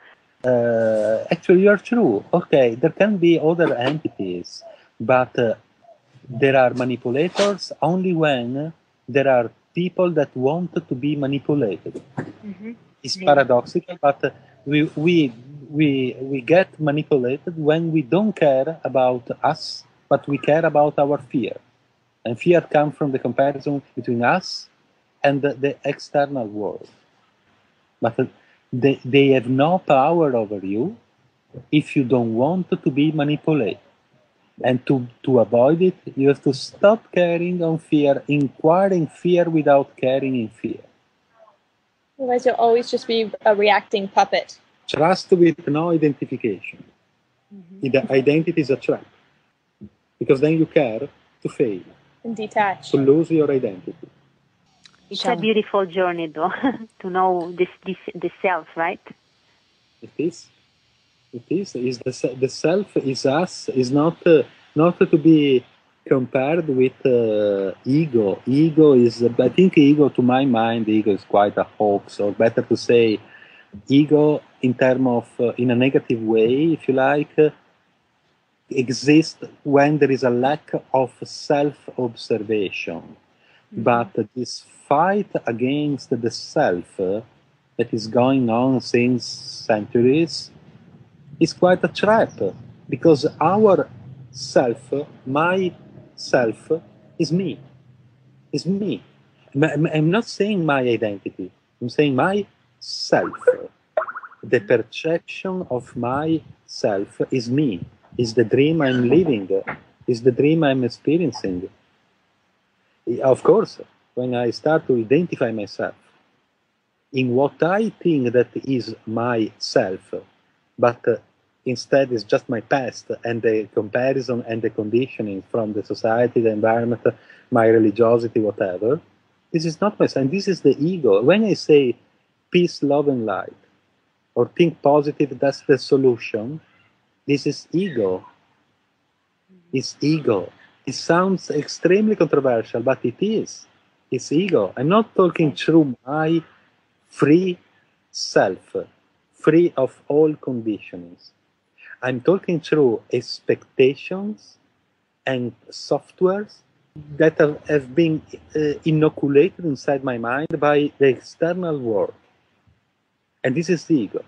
Actually, you're true. Okay, there can be other entities, but there are manipulators only when there are people that want to be manipulated. Mm-hmm. It's paradoxical, but we get manipulated when we don't care about us, but we care about our fear. And fear comes from the comparison between us and the external world. But they have no power over you if you don't want to be manipulated. And to avoid it, you have to stop caring on fear, inquiring fear without caring in fear. Otherwise, you'll always just be a reacting puppet. Trust with no identification. Mm-hmm. The identity is a trap. Because then you care to fail. And detach. To lose your identity. It's a beautiful journey, though, to know the self, right? It is. It is. The self is us. Is not to be compared with ego. Ego is. I think ego, to my mind, ego is quite a hoax, or better to say, ego in terms of in a negative way, if you like, exists when there is a lack of self-observation. Mm-hmm. But this fight against the self that is going on since centuries is quite a trap, because our self, my self, is me. Is me. I'm not saying my identity. I'm saying my self. The perception of my self is me. Is the dream I'm living. Is the dream I'm experiencing. Of course, when I start to identify myself in what I think that is myself, but instead it's just my past and the comparison and the conditioning from the society, the environment, my religiosity, whatever, this is not myself. This is the ego. When I say peace, love, and light, or think positive, that's the solution, this is ego. It's ego. It sounds extremely controversial, but it is. It's ego. I'm not talking through my free self, free of all conditionings. I'm talking through expectations and softwares that have been inoculated inside my mind by the external world. And this is the ego.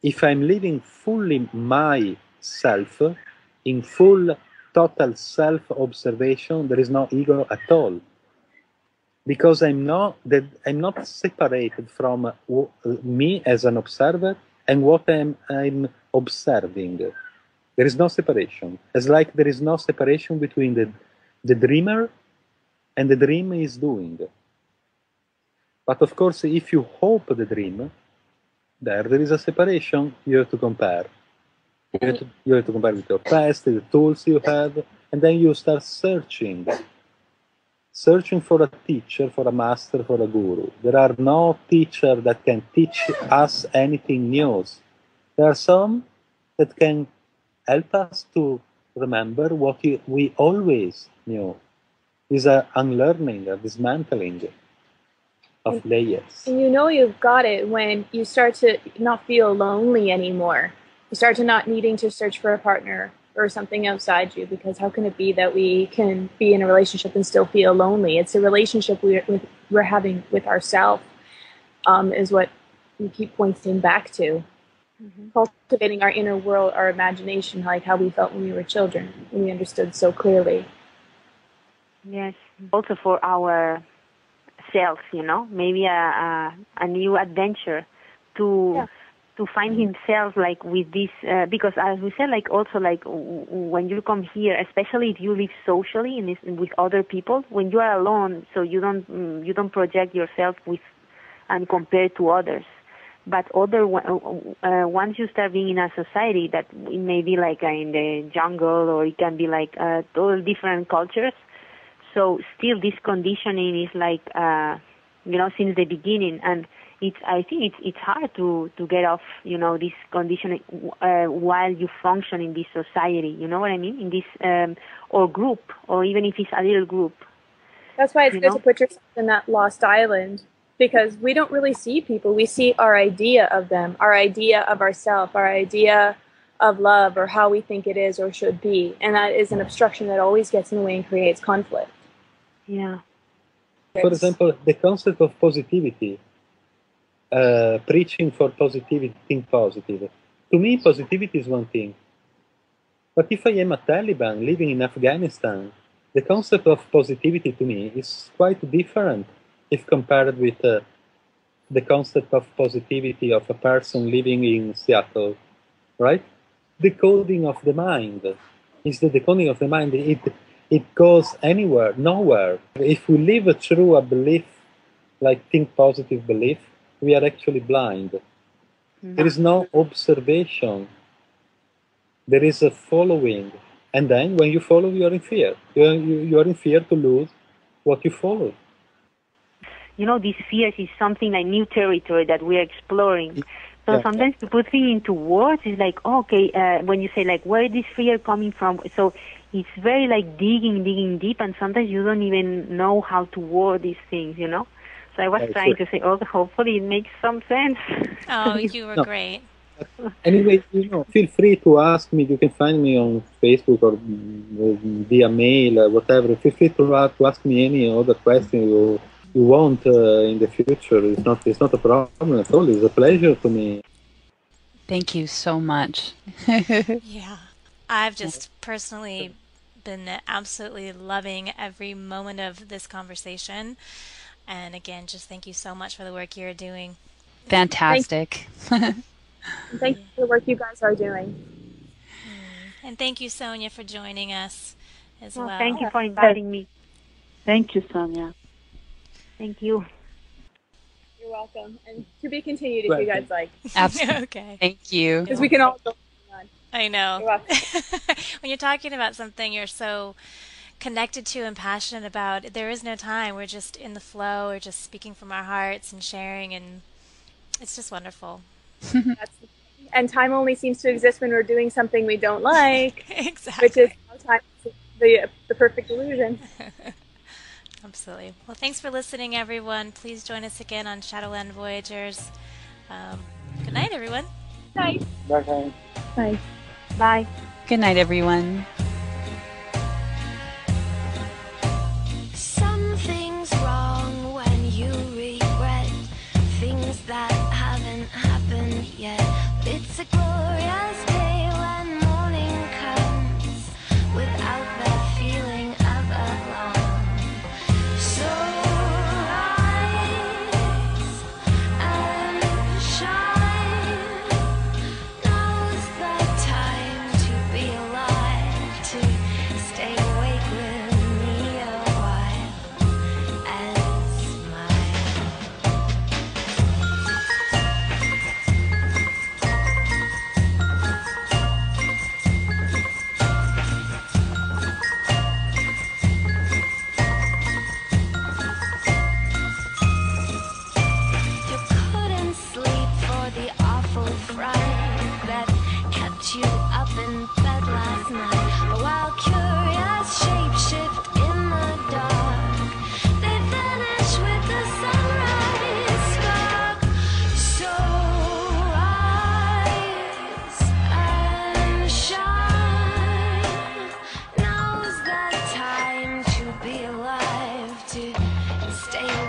if I'm living fully myself, in full, total self-observation, there is no ego at all. Because I'm not separated from me as an observer and what I'm observing. There is no separation. It's like there is no separation between the dreamer and the dream is doing. But of course, if you hope the dream, there is a separation. You have to compare. You have to compare with your past, the tools you have, and then you start searching for a teacher, for a master, for a guru. There are no teacher that can teach us anything new. There are some that can help us to remember what we always knew. It's an unlearning, a dismantling of layers. And you know you've got it when you start to not feel lonely anymore. You start to not needing to search for a partner or something outside you, because how can it be that we can be in a relationship and still feel lonely? It's a relationship we're having with ourselves, is what we keep pointing back to. Cultivating our inner world, our imagination, like how we felt when we were children, when we understood so clearly. Yes, also for our selves, maybe a new adventure to find himself, like with this, because as we said, like also like when you come here, especially if you live socially with other people, when you are alone, so you don't project yourself with and compare to others. But once you start being in a society that it may be like in the jungle, or it can be like total different cultures. So still this conditioning is like, since the beginning. And I think it's hard to get off, this conditioning while you function in this society. You know what I mean? In this, or group, or even if it's a little group. That's why it's good to put yourself in that lost island. Because we don't really see people. We see our idea of them, our idea of ourselves, our idea of love, or how we think it is or should be. And that is an obstruction that always gets in the way and creates conflict. Yeah. For example, the concept of positivity, preaching for positivity, think positive. To me, positivity is one thing. But if I am a Taliban living in Afghanistan, the concept of positivity to me is quite different if compared with the concept of positivity of a person living in Seattle, right? Decoding of the mind is the decoding of the mind. It goes anywhere, nowhere. If we live through a belief, like think positive belief, we are actually blind. There is no observation. There is a following. And then when you follow, you are in fear. You are in fear to lose what you follow. These fears is something like new territory that we're exploring. So sometimes to put things into words is like, when you say like, where is this fear coming from? So it's very like digging deep, and sometimes you don't even know how to word these things, So I was trying to say, hopefully it makes some sense. Oh, you were great. Anyway, feel free to ask me. You can find me on Facebook or via mail or whatever. Feel free to ask me any other question you want in the future. It's not a problem at all. It's a pleasure to me. Thank you so much. Yeah, I've just personally been absolutely loving every moment of this conversation. And again, just thank you so much for the work you're doing. Fantastic. Thank you for the work you guys are doing. And thank you, Sonia, for joining us as well. Thank you for inviting me. Thank you, Sonia. Thank you. You're welcome. And to be continued if you guys like. Absolutely. Okay. Thank you. Because we can all go on. I know. You're welcome. When you're talking about something you're so connected to and passionate about, there is no time. We're just in the flow. We're just speaking from our hearts and sharing, and it's just wonderful. And time only seems to exist when we're doing something we don't like. Exactly. Which is how time is the perfect illusion. Absolutely. Well, thanks for listening, everyone. Please join us again on Shadowland Voyagers. Good night, everyone. Night. Bye. Bye. Bye. Good night, everyone. Something's wrong when you regret things that haven't happened yet. It's to stay